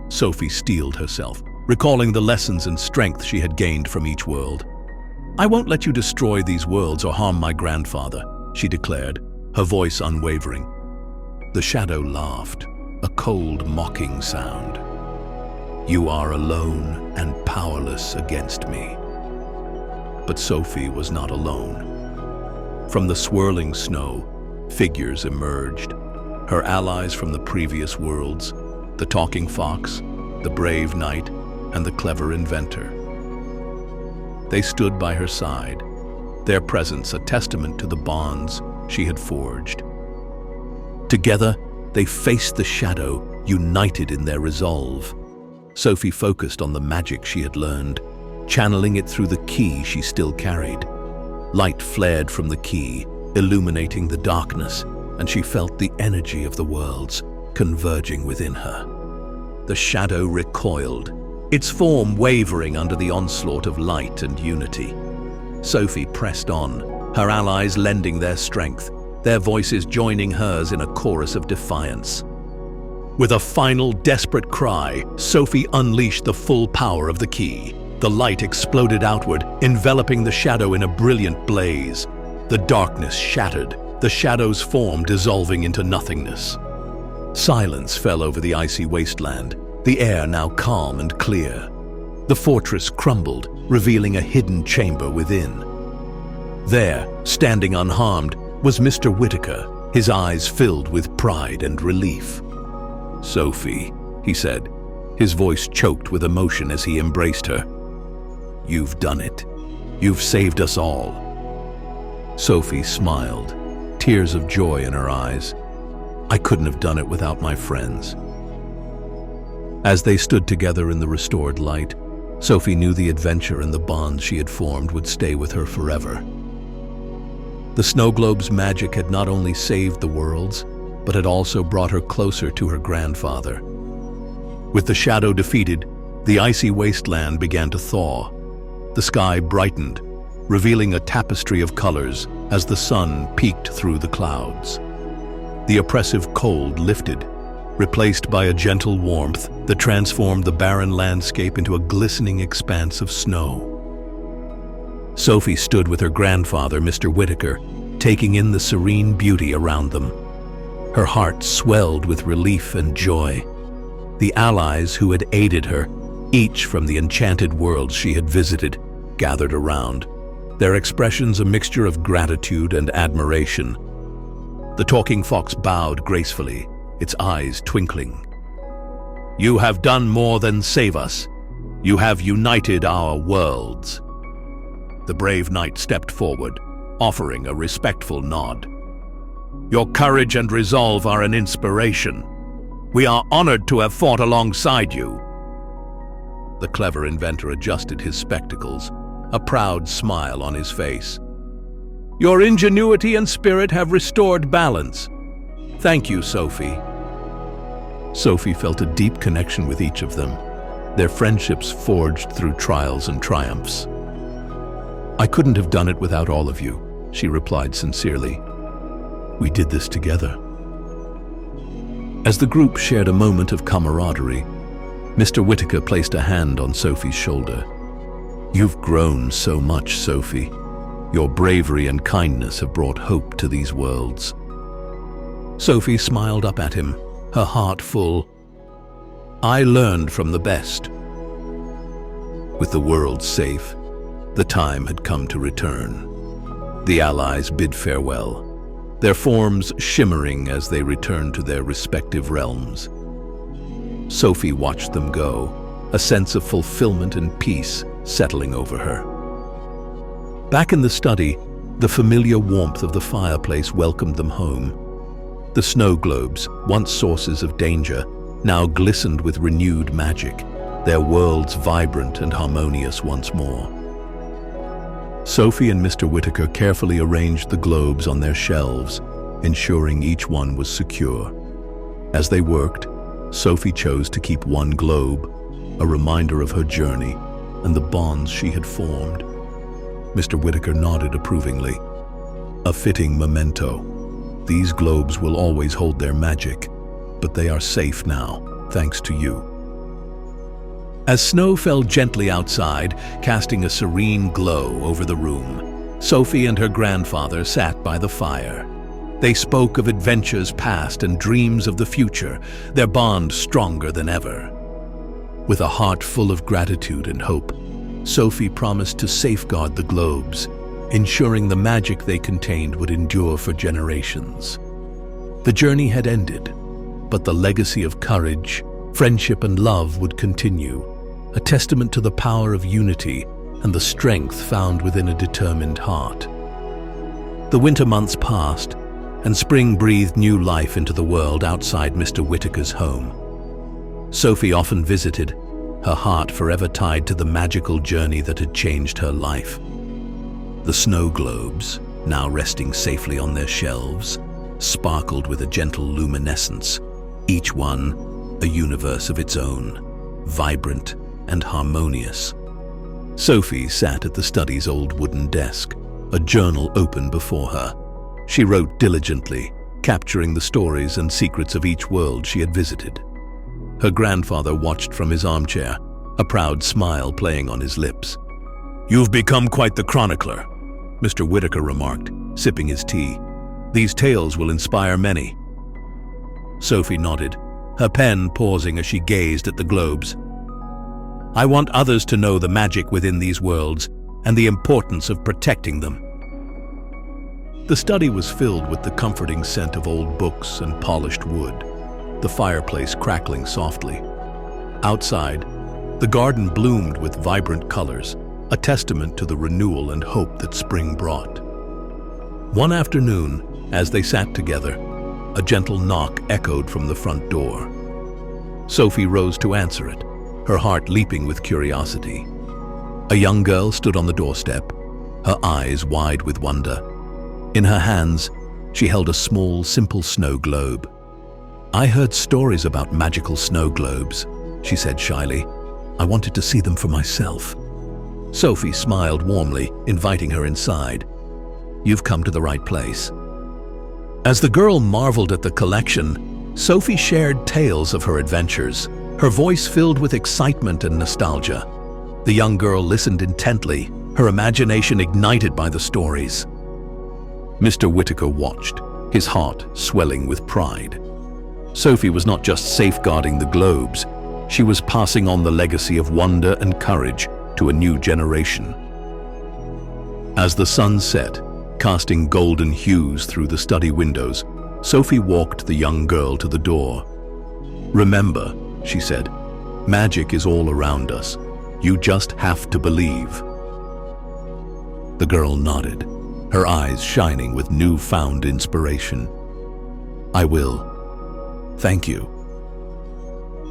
Sophie steeled herself, recalling the lessons and strength she had gained from each world. "I won't let you destroy these worlds or harm my grandfather," she declared, her voice unwavering. The shadow laughed, a cold, mocking sound. "You are alone and powerless against me." But Sophie was not alone. From the swirling snow, figures emerged, her allies from the previous worlds, the talking fox, the brave knight, and the clever inventor. They stood by her side, their presence a testament to the bonds she had forged. Together, they faced the shadow, united in their resolve. Sophie focused on the magic she had learned, channeling it through the key she still carried. Light flared from the key, illuminating the darkness, and she felt the energy of the worlds converging within her. The shadow recoiled, its form wavering under the onslaught of light and unity. Sophie pressed on, her allies lending their strength, their voices joining hers in a chorus of defiance. With a final desperate cry, Sophie unleashed the full power of the key. The light exploded outward, enveloping the shadow in a brilliant blaze. The darkness shattered, the shadow's form dissolving into nothingness. Silence fell over the icy wasteland, the air now calm and clear. The fortress crumbled, revealing a hidden chamber within. There, standing unharmed, was Mr. Whittaker, his eyes filled with pride and relief. "Sophie," he said, his voice choked with emotion as he embraced her. "You've done it. You've saved us all." Sophie smiled, tears of joy in her eyes. "I couldn't have done it without my friends." As they stood together in the restored light, Sophie knew the adventure and the bonds she had formed would stay with her forever. The snow globe's magic had not only saved the worlds, but had also brought her closer to her grandfather. With the shadow defeated, the icy wasteland began to thaw. The sky brightened, revealing a tapestry of colors as the sun peeked through the clouds. The oppressive cold lifted, replaced by a gentle warmth that transformed the barren landscape into a glistening expanse of snow. Sophie stood with her grandfather, Mr. Whittaker, taking in the serene beauty around them. Her heart swelled with relief and joy. The allies who had aided her, each from the enchanted worlds she had visited, gathered around, their expressions a mixture of gratitude and admiration. The talking fox bowed gracefully, its eyes twinkling. "You have done more than save us. You have united our worlds." The brave knight stepped forward, offering a respectful nod. "Your courage and resolve are an inspiration. We are honored to have fought alongside you." The clever inventor adjusted his spectacles, a proud smile on his face. "Your ingenuity and spirit have restored balance. Thank you, Sophie." Sophie felt a deep connection with each of them, their friendships forged through trials and triumphs. "I couldn't have done it without all of you," she replied sincerely. "We did this together." As the group shared a moment of camaraderie, Mr. Whittaker placed a hand on Sophie's shoulder. "You've grown so much, Sophie. Your bravery and kindness have brought hope to these worlds." Sophie smiled up at him, her heart full. "I learned from the best." With the world safe, the time had come to return. The allies bid farewell, their forms shimmering as they returned to their respective realms. Sophie watched them go, a sense of fulfillment and peace settling over her. Back in the study, the familiar warmth of the fireplace welcomed them home. The snow globes, once sources of danger, now glistened with renewed magic, their worlds vibrant and harmonious once more. Sophie and Mr. Whittaker carefully arranged the globes on their shelves, ensuring each one was secure. As they worked, Sophie chose to keep one globe, a reminder of her journey and the bonds she had formed. Mr. Whittaker nodded approvingly. "A fitting memento. These globes will always hold their magic, but they are safe now, thanks to you." As snow fell gently outside, casting a serene glow over the room, Sophie and her grandfather sat by the fire. They spoke of adventures past and dreams of the future, their bond stronger than ever. With a heart full of gratitude and hope, Sophie promised to safeguard the globes, ensuring the magic they contained would endure for generations. The journey had ended, but the legacy of courage, friendship, and love would continue, a testament to the power of unity and the strength found within a determined heart. The winter months passed, and spring breathed new life into the world outside Mr. Whittaker's home. Sophie often visited, her heart forever tied to the magical journey that had changed her life. The snow globes, now resting safely on their shelves, sparkled with a gentle luminescence, each one a universe of its own, vibrant and harmonious. Sophie sat at the study's old wooden desk, a journal open before her. She wrote diligently, capturing the stories and secrets of each world she had visited. Her grandfather watched from his armchair, a proud smile playing on his lips. "You've become quite the chronicler," Mr. Whittaker remarked, sipping his tea. "These tales will inspire many." Sophie nodded, her pen pausing as she gazed at the globes. "I want others to know the magic within these worlds and the importance of protecting them." The study was filled with the comforting scent of old books and polished wood, the fireplace crackling softly. Outside, the garden bloomed with vibrant colors, a testament to the renewal and hope that spring brought. One afternoon, as they sat together, a gentle knock echoed from the front door. Sophie rose to answer it, her heart leaping with curiosity. A young girl stood on the doorstep, her eyes wide with wonder. In her hands, she held a small, simple snow globe. "I heard stories about magical snow globes," she said shyly. "I wanted to see them for myself." Sophie smiled warmly, inviting her inside. "You've come to the right place." As the girl marveled at the collection, Sophie shared tales of her adventures, her voice filled with excitement and nostalgia. The young girl listened intently, her imagination ignited by the stories. Mr. Whittaker watched, his heart swelling with pride. Sophie was not just safeguarding the globes, she was passing on the legacy of wonder and courage to a new generation. As the sun set, casting golden hues through the study windows, Sophie walked the young girl to the door. "Remember," she said, "magic is all around us. You just have to believe." The girl nodded, her eyes shining with newfound inspiration. "I will. Thank you."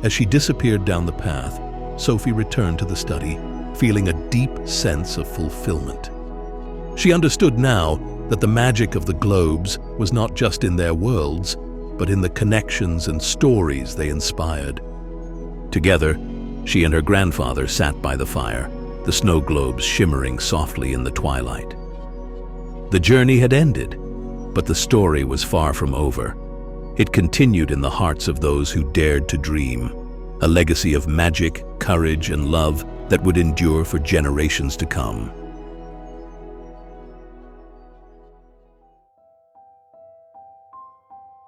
As she disappeared down the path, Sophie returned to the study, feeling a deep sense of fulfillment. She understood now that the magic of the globes was not just in their worlds, but in the connections and stories they inspired. Together, she and her grandfather sat by the fire, the snow globes shimmering softly in the twilight. The journey had ended, but the story was far from over. It continued in the hearts of those who dared to dream, a legacy of magic, courage, and love that would endure for generations to come.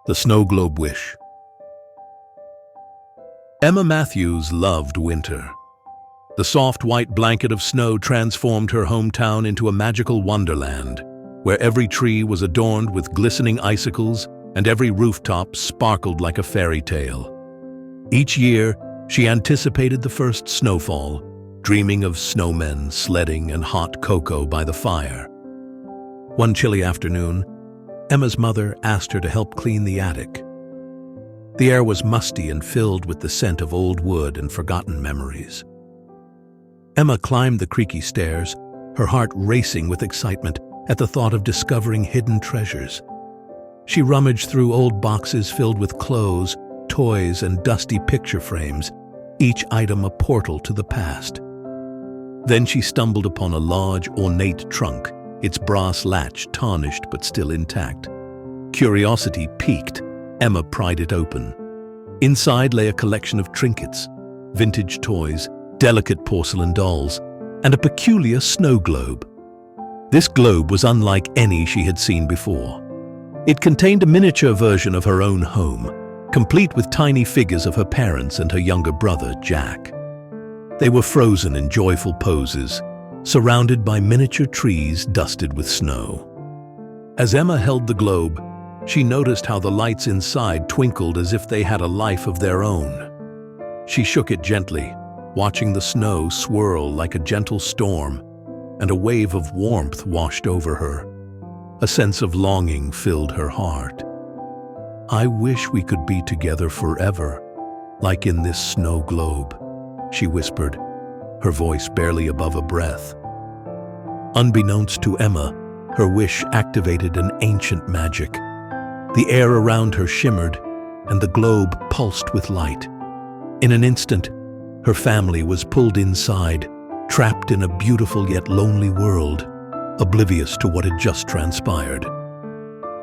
The Snow Globe Wish. Emma Matthews loved winter. The soft white blanket of snow transformed her hometown into a magical wonderland, where every tree was adorned with glistening icicles and every rooftop sparkled like a fairy tale. Each year, she anticipated the first snowfall, dreaming of snowmen, sledding, and hot cocoa by the fire. One chilly afternoon, Emma's mother asked her to help clean the attic. The air was musty and filled with the scent of old wood and forgotten memories. Emma climbed the creaky stairs, her heart racing with excitement at the thought of discovering hidden treasures. She rummaged through old boxes filled with clothes, toys, and dusty picture frames, each item a portal to the past. Then she stumbled upon a large, ornate trunk, its brass latch tarnished but still intact. Curiosity piqued, Emma pried it open. Inside lay a collection of trinkets, vintage toys, delicate porcelain dolls, and a peculiar snow globe. This globe was unlike any she had seen before. It contained a miniature version of her own home, complete with tiny figures of her parents and her younger brother, Jack. They were frozen in joyful poses, surrounded by miniature trees dusted with snow. As Emma held the globe, she noticed how the lights inside twinkled as if they had a life of their own. She shook it gently, watching the snow swirl like a gentle storm, and a wave of warmth washed over her. A sense of longing filled her heart. "I wish we could be together forever, like in this snow globe," she whispered, her voice barely above a breath. Unbeknownst to Emma, her wish activated an ancient magic. The air around her shimmered, and the globe pulsed with light. In an instant, her family was pulled inside, trapped in a beautiful yet lonely world, oblivious to what had just transpired.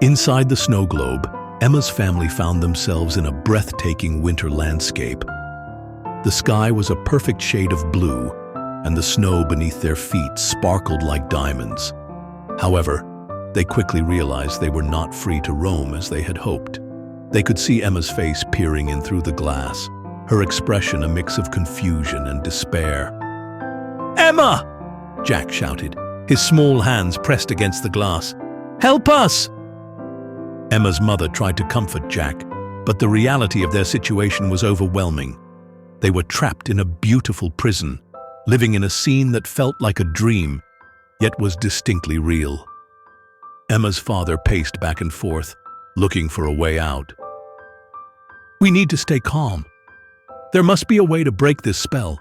Inside the snow globe, Emma's family found themselves in a breathtaking winter landscape. The sky was a perfect shade of blue, and the snow beneath their feet sparkled like diamonds. However, they quickly realized they were not free to roam as they had hoped. They could see Emma's face peering in through the glass, her expression a mix of confusion and despair. "Emma!" Jack shouted, his small hands pressed against the glass. "Help us!" Emma's mother tried to comfort Jack, but the reality of their situation was overwhelming. They were trapped in a beautiful prison, living in a scene that felt like a dream, yet was distinctly real. Emma's father paced back and forth, looking for a way out. "We need to stay calm. There must be a way to break this spell."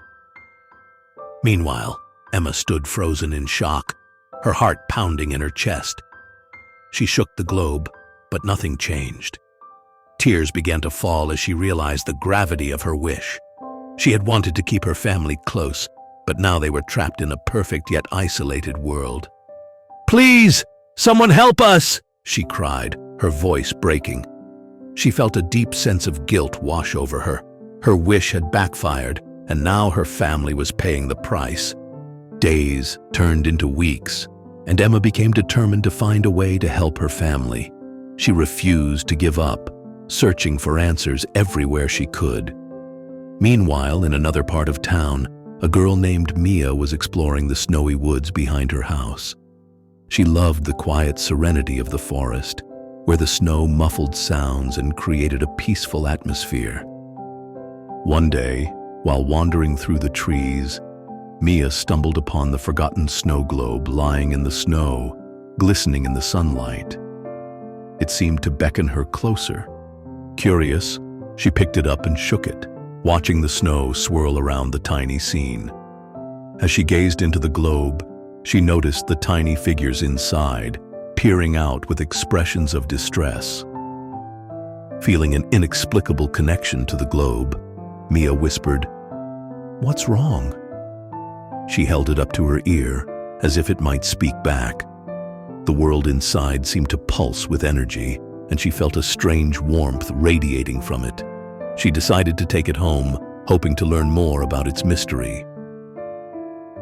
Meanwhile, Emma stood frozen in shock, her heart pounding in her chest. She shook the globe, but nothing changed. Tears began to fall as she realized the gravity of her wish. She had wanted to keep her family close, but now they were trapped in a perfect yet isolated world. "Please, someone help us!" she cried, her voice breaking. She felt a deep sense of guilt wash over her. Her wish had backfired, and now her family was paying the price. Days turned into weeks, and Emma became determined to find a way to help her family. She refused to give up, searching for answers everywhere she could. Meanwhile, in another part of town, a girl named Mia was exploring the snowy woods behind her house. She loved the quiet serenity of the forest, where the snow muffled sounds and created a peaceful atmosphere. One day, while wandering through the trees, Mia stumbled upon the forgotten snow globe lying in the snow, glistening in the sunlight. It seemed to beckon her closer. Curious, she picked it up and shook it, watching the snow swirl around the tiny scene. As she gazed into the globe, she noticed the tiny figures inside, peering out with expressions of distress. Feeling an inexplicable connection to the globe, Mia whispered, "What's wrong?" She held it up to her ear, as if it might speak back. The world inside seemed to pulse with energy, and she felt a strange warmth radiating from it. She decided to take it home, hoping to learn more about its mystery.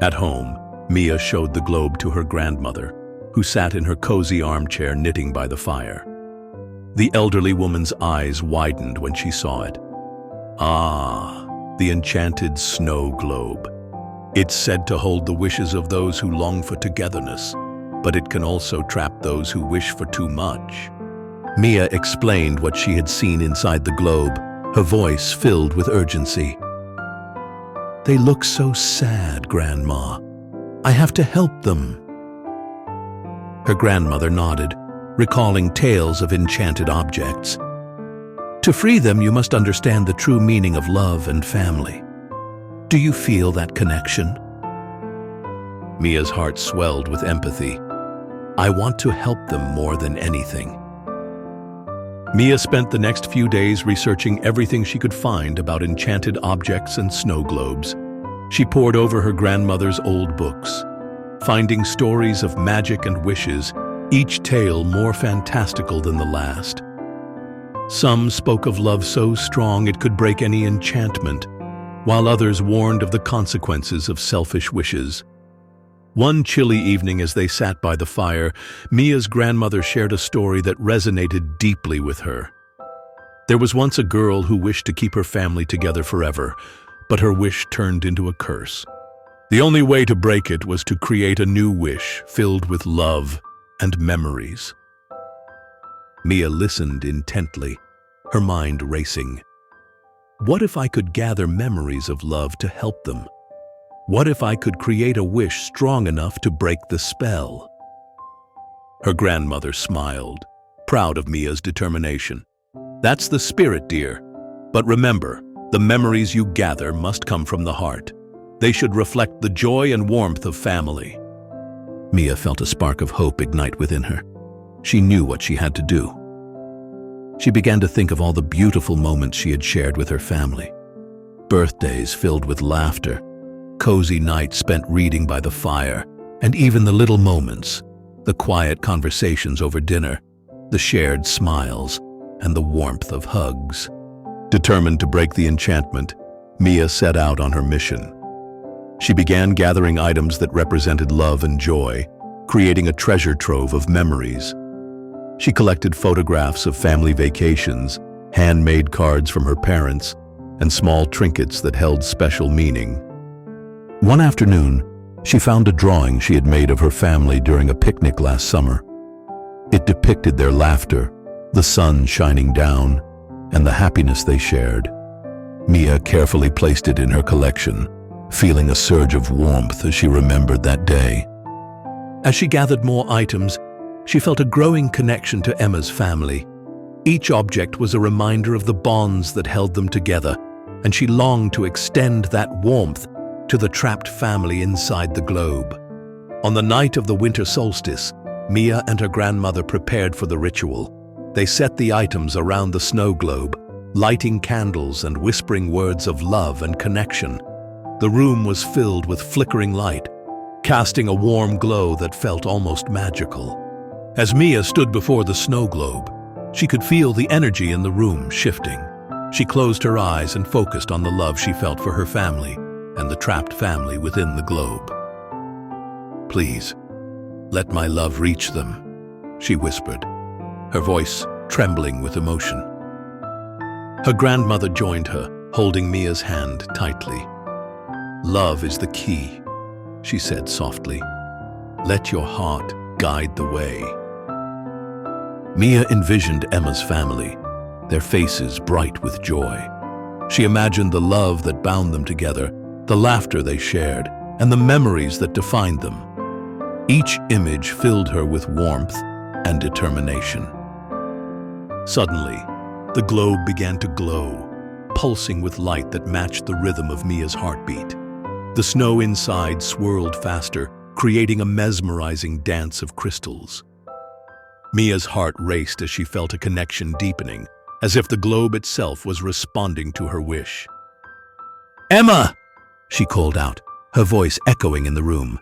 At home, Mia showed the globe to her grandmother, who sat in her cozy armchair knitting by the fire. The elderly woman's eyes widened when she saw it. Ah, the enchanted snow globe. It's said to hold the wishes of those who long for togetherness, but it can also trap those who wish for too much. Mia explained what she had seen inside the globe, her voice filled with urgency. "They look so sad, Grandma. I have to help them." Her grandmother nodded, recalling tales of enchanted objects. "To free them, you must understand the true meaning of love and family. Do you feel that connection?" Mia's heart swelled with empathy. "I want to help them more than anything." Mia spent the next few days researching everything she could find about enchanted objects and snow globes. She pored over her grandmother's old books, finding stories of magic and wishes, each tale more fantastical than the last. Some spoke of love so strong it could break any enchantment, while others warned of the consequences of selfish wishes. One chilly evening as they sat by the fire, Mia's grandmother shared a story that resonated deeply with her. There was once a girl who wished to keep her family together forever, but her wish turned into a curse. The only way to break it was to create a new wish filled with love and memories. Mia listened intently, her mind racing. What if I could gather memories of love to help them? What if I could create a wish strong enough to break the spell? Her grandmother smiled, proud of Mia's determination. "That's the spirit, dear. But remember, the memories you gather must come from the heart. They should reflect the joy and warmth of family." Mia felt a spark of hope ignite within her. She knew what she had to do. She began to think of all the beautiful moments she had shared with her family. Birthdays filled with laughter, cozy nights spent reading by the fire, and even the little moments, the quiet conversations over dinner, the shared smiles, and the warmth of hugs. Determined to break the enchantment, Mia set out on her mission. She began gathering items that represented love and joy, creating a treasure trove of memories. She collected photographs of family vacations, handmade cards from her parents, and small trinkets that held special meaning. One afternoon, she found a drawing she had made of her family during a picnic last summer. It depicted their laughter, the sun shining down, and the happiness they shared. Mia carefully placed it in her collection, feeling a surge of warmth as she remembered that day. As she gathered more items, she felt a growing connection to Emma's family. Each object was a reminder of the bonds that held them together, and she longed to extend that warmth to the trapped family inside the globe. On the night of the winter solstice, Mia and her grandmother prepared for the ritual. They set the items around the snow globe, lighting candles and whispering words of love and connection. The room was filled with flickering light, casting a warm glow that felt almost magical. As Mia stood before the snow globe, she could feel the energy in the room shifting. She closed her eyes and focused on the love she felt for her family and the trapped family within the globe. "Please, let my love reach them," she whispered, her voice trembling with emotion. Her grandmother joined her, holding Mia's hand tightly. "Love is the key," she said softly. "Let your heart guide the way." Mia envisioned Emma's family, their faces bright with joy. She imagined the love that bound them together, the laughter they shared, and the memories that defined them. Each image filled her with warmth and determination. Suddenly, the globe began to glow, pulsing with light that matched the rhythm of Mia's heartbeat. The snow inside swirled faster, creating a mesmerizing dance of crystals. Mia's heart raced as she felt a connection deepening, as if the globe itself was responding to her wish. "Emma!" she called out, her voice echoing in the room.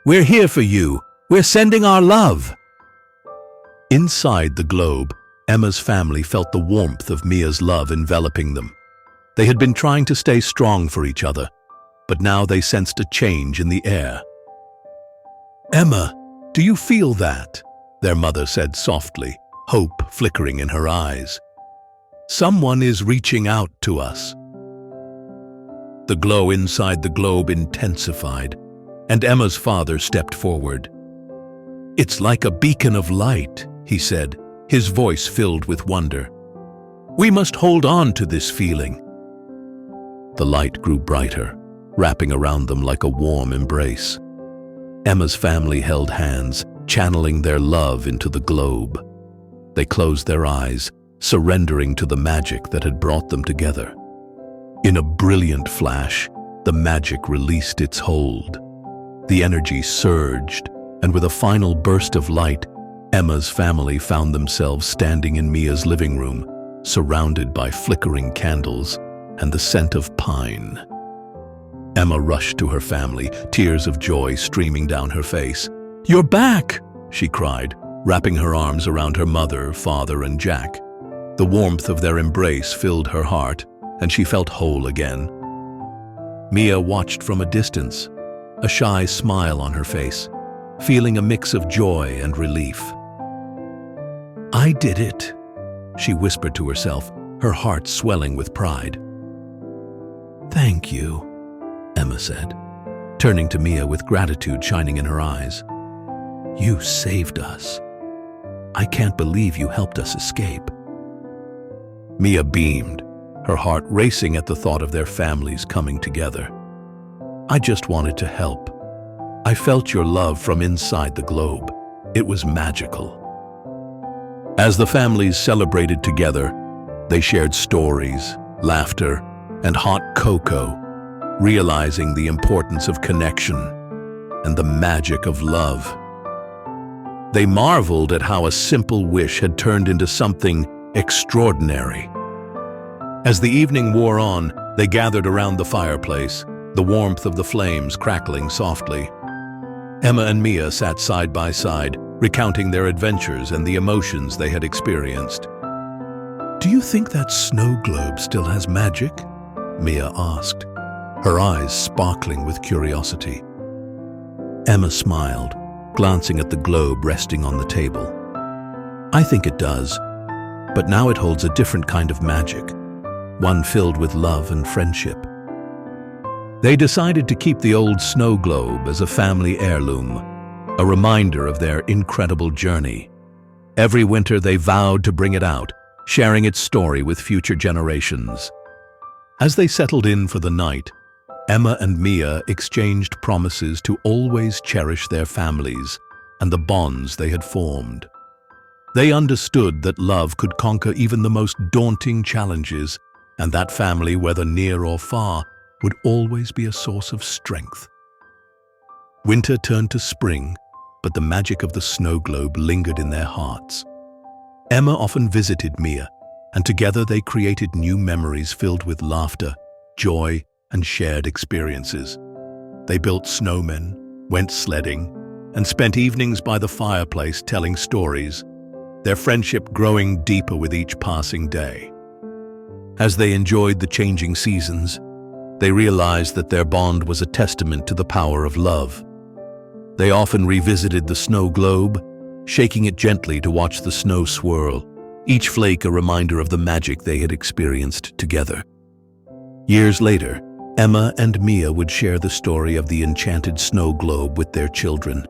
"We're here for you. We're sending our love." Inside the globe, Emma's family felt the warmth of Mia's love enveloping them. They had been trying to stay strong for each other, but now they sensed a change in the air. "Emma, do you feel that?" their mother said softly, hope flickering in her eyes. "Someone is reaching out to us." The glow inside the globe intensified, and Emma's father stepped forward. "It's like a beacon of light," he said, his voice filled with wonder. "We must hold on to this feeling." The light grew brighter, wrapping around them like a warm embrace. Emma's family held hands, channeling their love into the globe. They closed their eyes, surrendering to the magic that had brought them together. In a brilliant flash, the magic released its hold. The energy surged, and with a final burst of light, Emma's family found themselves standing in Mia's living room, surrounded by flickering candles and the scent of pine. Emma rushed to her family, tears of joy streaming down her face. "You're back!" she cried, wrapping her arms around her mother, father, and Jack. The warmth of their embrace filled her heart, and she felt whole again. Mia watched from a distance, a shy smile on her face, feeling a mix of joy and relief. "I did it," she whispered to herself, her heart swelling with pride. "Thank you," Emma said, turning to Mia with gratitude shining in her eyes. "You saved us. I can't believe you helped us escape." Mia beamed, her heart racing at the thought of their families coming together. "I just wanted to help. I felt your love from inside the globe. It was magical." As the families celebrated together, they shared stories, laughter, and hot cocoa, realizing the importance of connection and the magic of love. They marveled at how a simple wish had turned into something extraordinary. As the evening wore on, they gathered around the fireplace, the warmth of the flames crackling softly. Emma and Mia sat side by side, recounting their adventures and the emotions they had experienced. "Do you think that snow globe still has magic?" Mia asked, her eyes sparkling with curiosity. Emma smiled, glancing at the globe resting on the table. "I think it does, but now it holds a different kind of magic, one filled with love and friendship." They decided to keep the old snow globe as a family heirloom, a reminder of their incredible journey. Every winter they vowed to bring it out, sharing its story with future generations. As they settled in for the night, Emma and Mia exchanged promises to always cherish their families and the bonds they had formed. They understood that love could conquer even the most daunting challenges, and that family, whether near or far, would always be a source of strength. Winter turned to spring, but the magic of the snow globe lingered in their hearts. Emma often visited Mia, and together they created new memories filled with laughter, joy, and shared experiences. They built snowmen, went sledding, and spent evenings by the fireplace telling stories, their friendship growing deeper with each passing day. As they enjoyed the changing seasons, they realized that their bond was a testament to the power of love. They often revisited the snow globe, shaking it gently to watch the snow swirl, each flake a reminder of the magic they had experienced together. Years later, Emma and Mia would share the story of the enchanted snow globe with their children,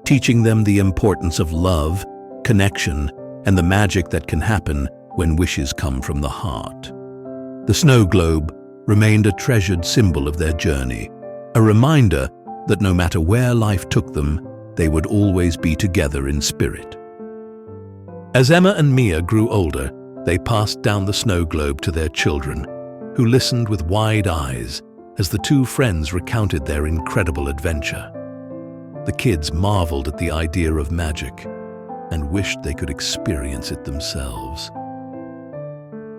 teaching them the importance of love, connection, and the magic that can happen when wishes come from the heart. The snow globe remained a treasured symbol of their journey, a reminder that no matter where life took them, they would always be together in spirit. As Emma and Mia grew older, they passed down the snow globe to their children, who listened with wide eyes as the two friends recounted their incredible adventure. The kids marveled at the idea of magic and wished they could experience it themselves.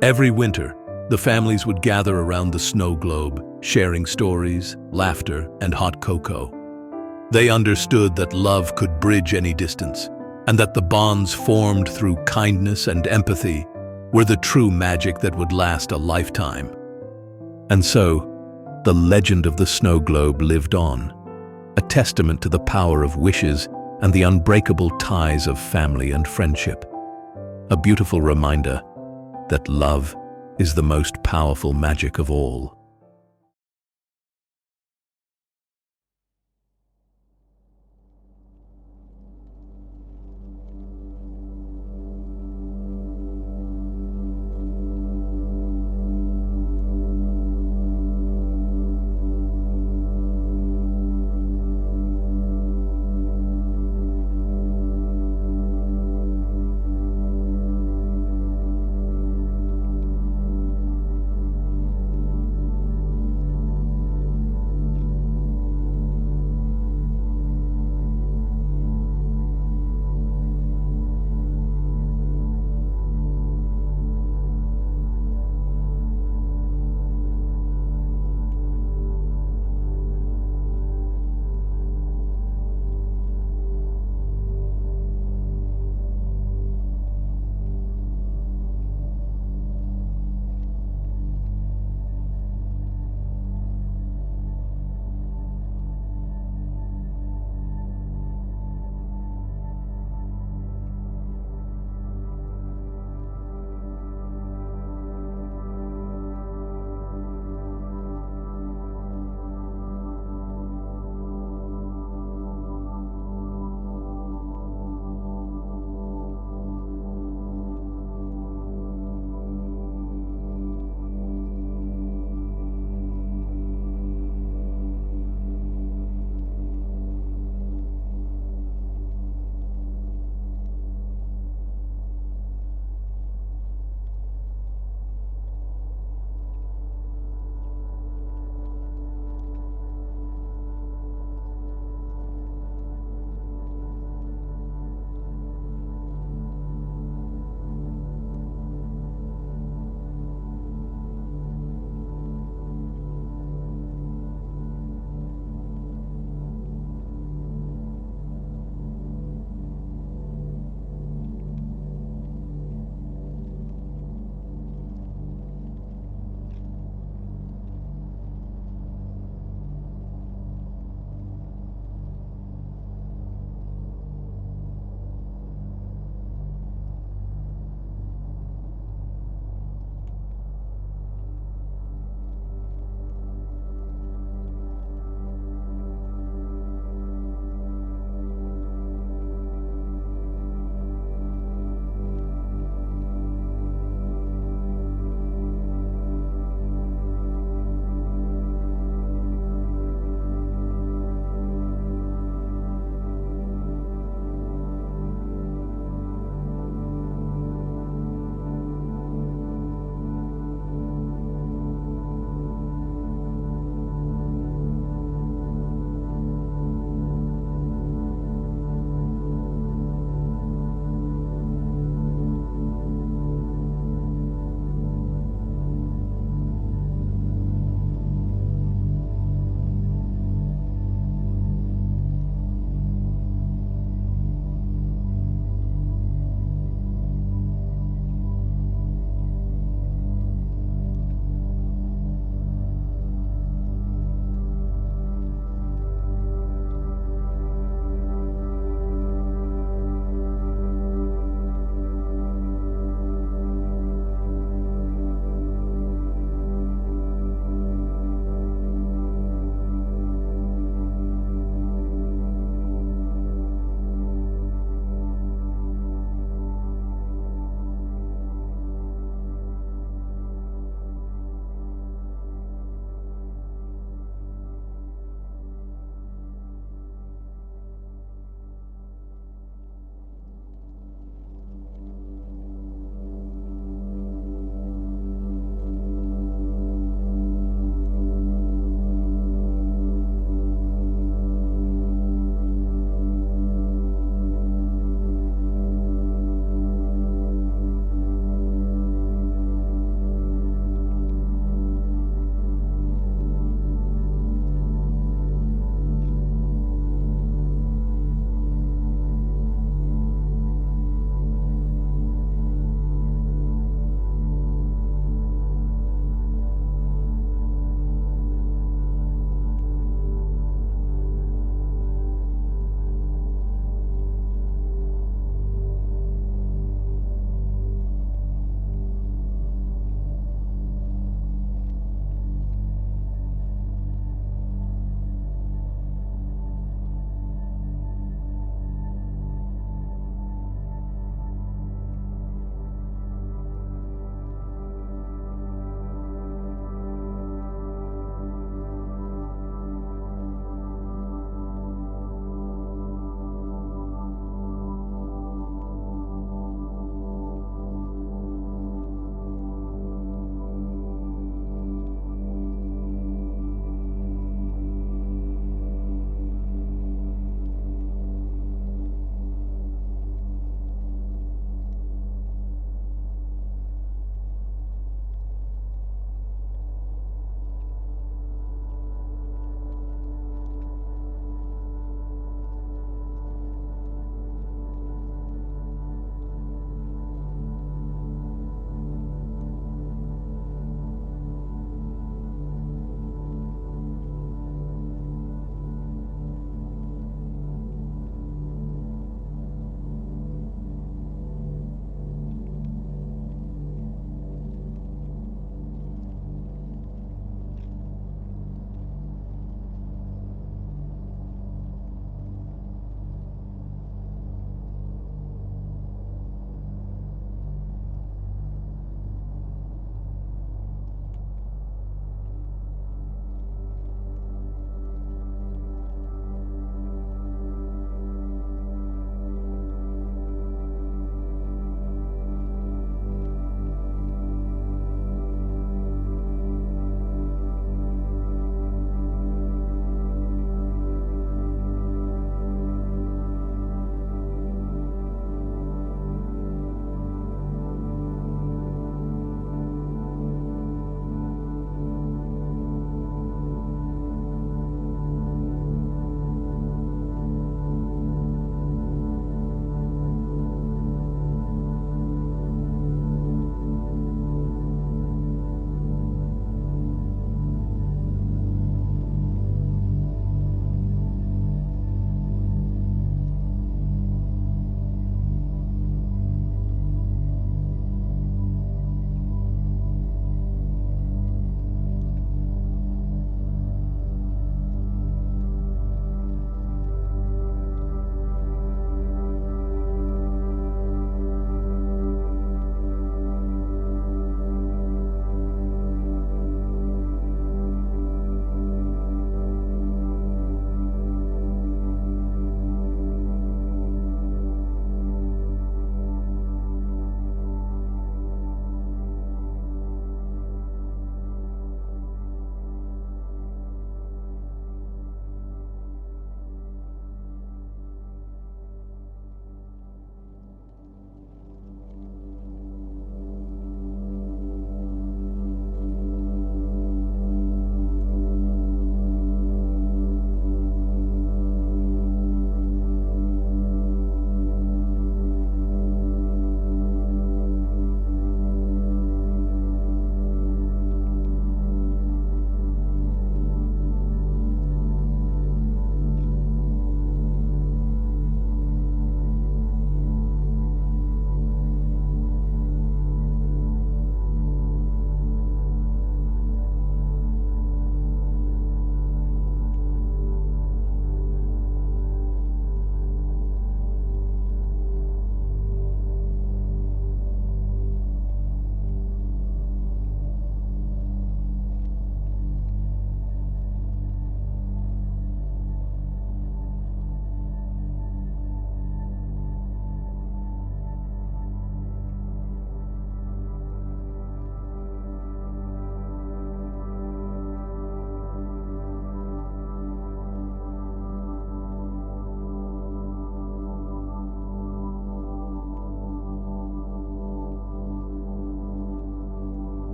Every winter, the families would gather around the snow globe, sharing stories, laughter, and hot cocoa. They understood that love could bridge any distance, and that the bonds formed through kindness and empathy were the true magic that would last a lifetime. And so, the legend of the snow globe lived on, a testament to the power of wishes and the unbreakable ties of family and friendship. A beautiful reminder that love is the most powerful magic of all.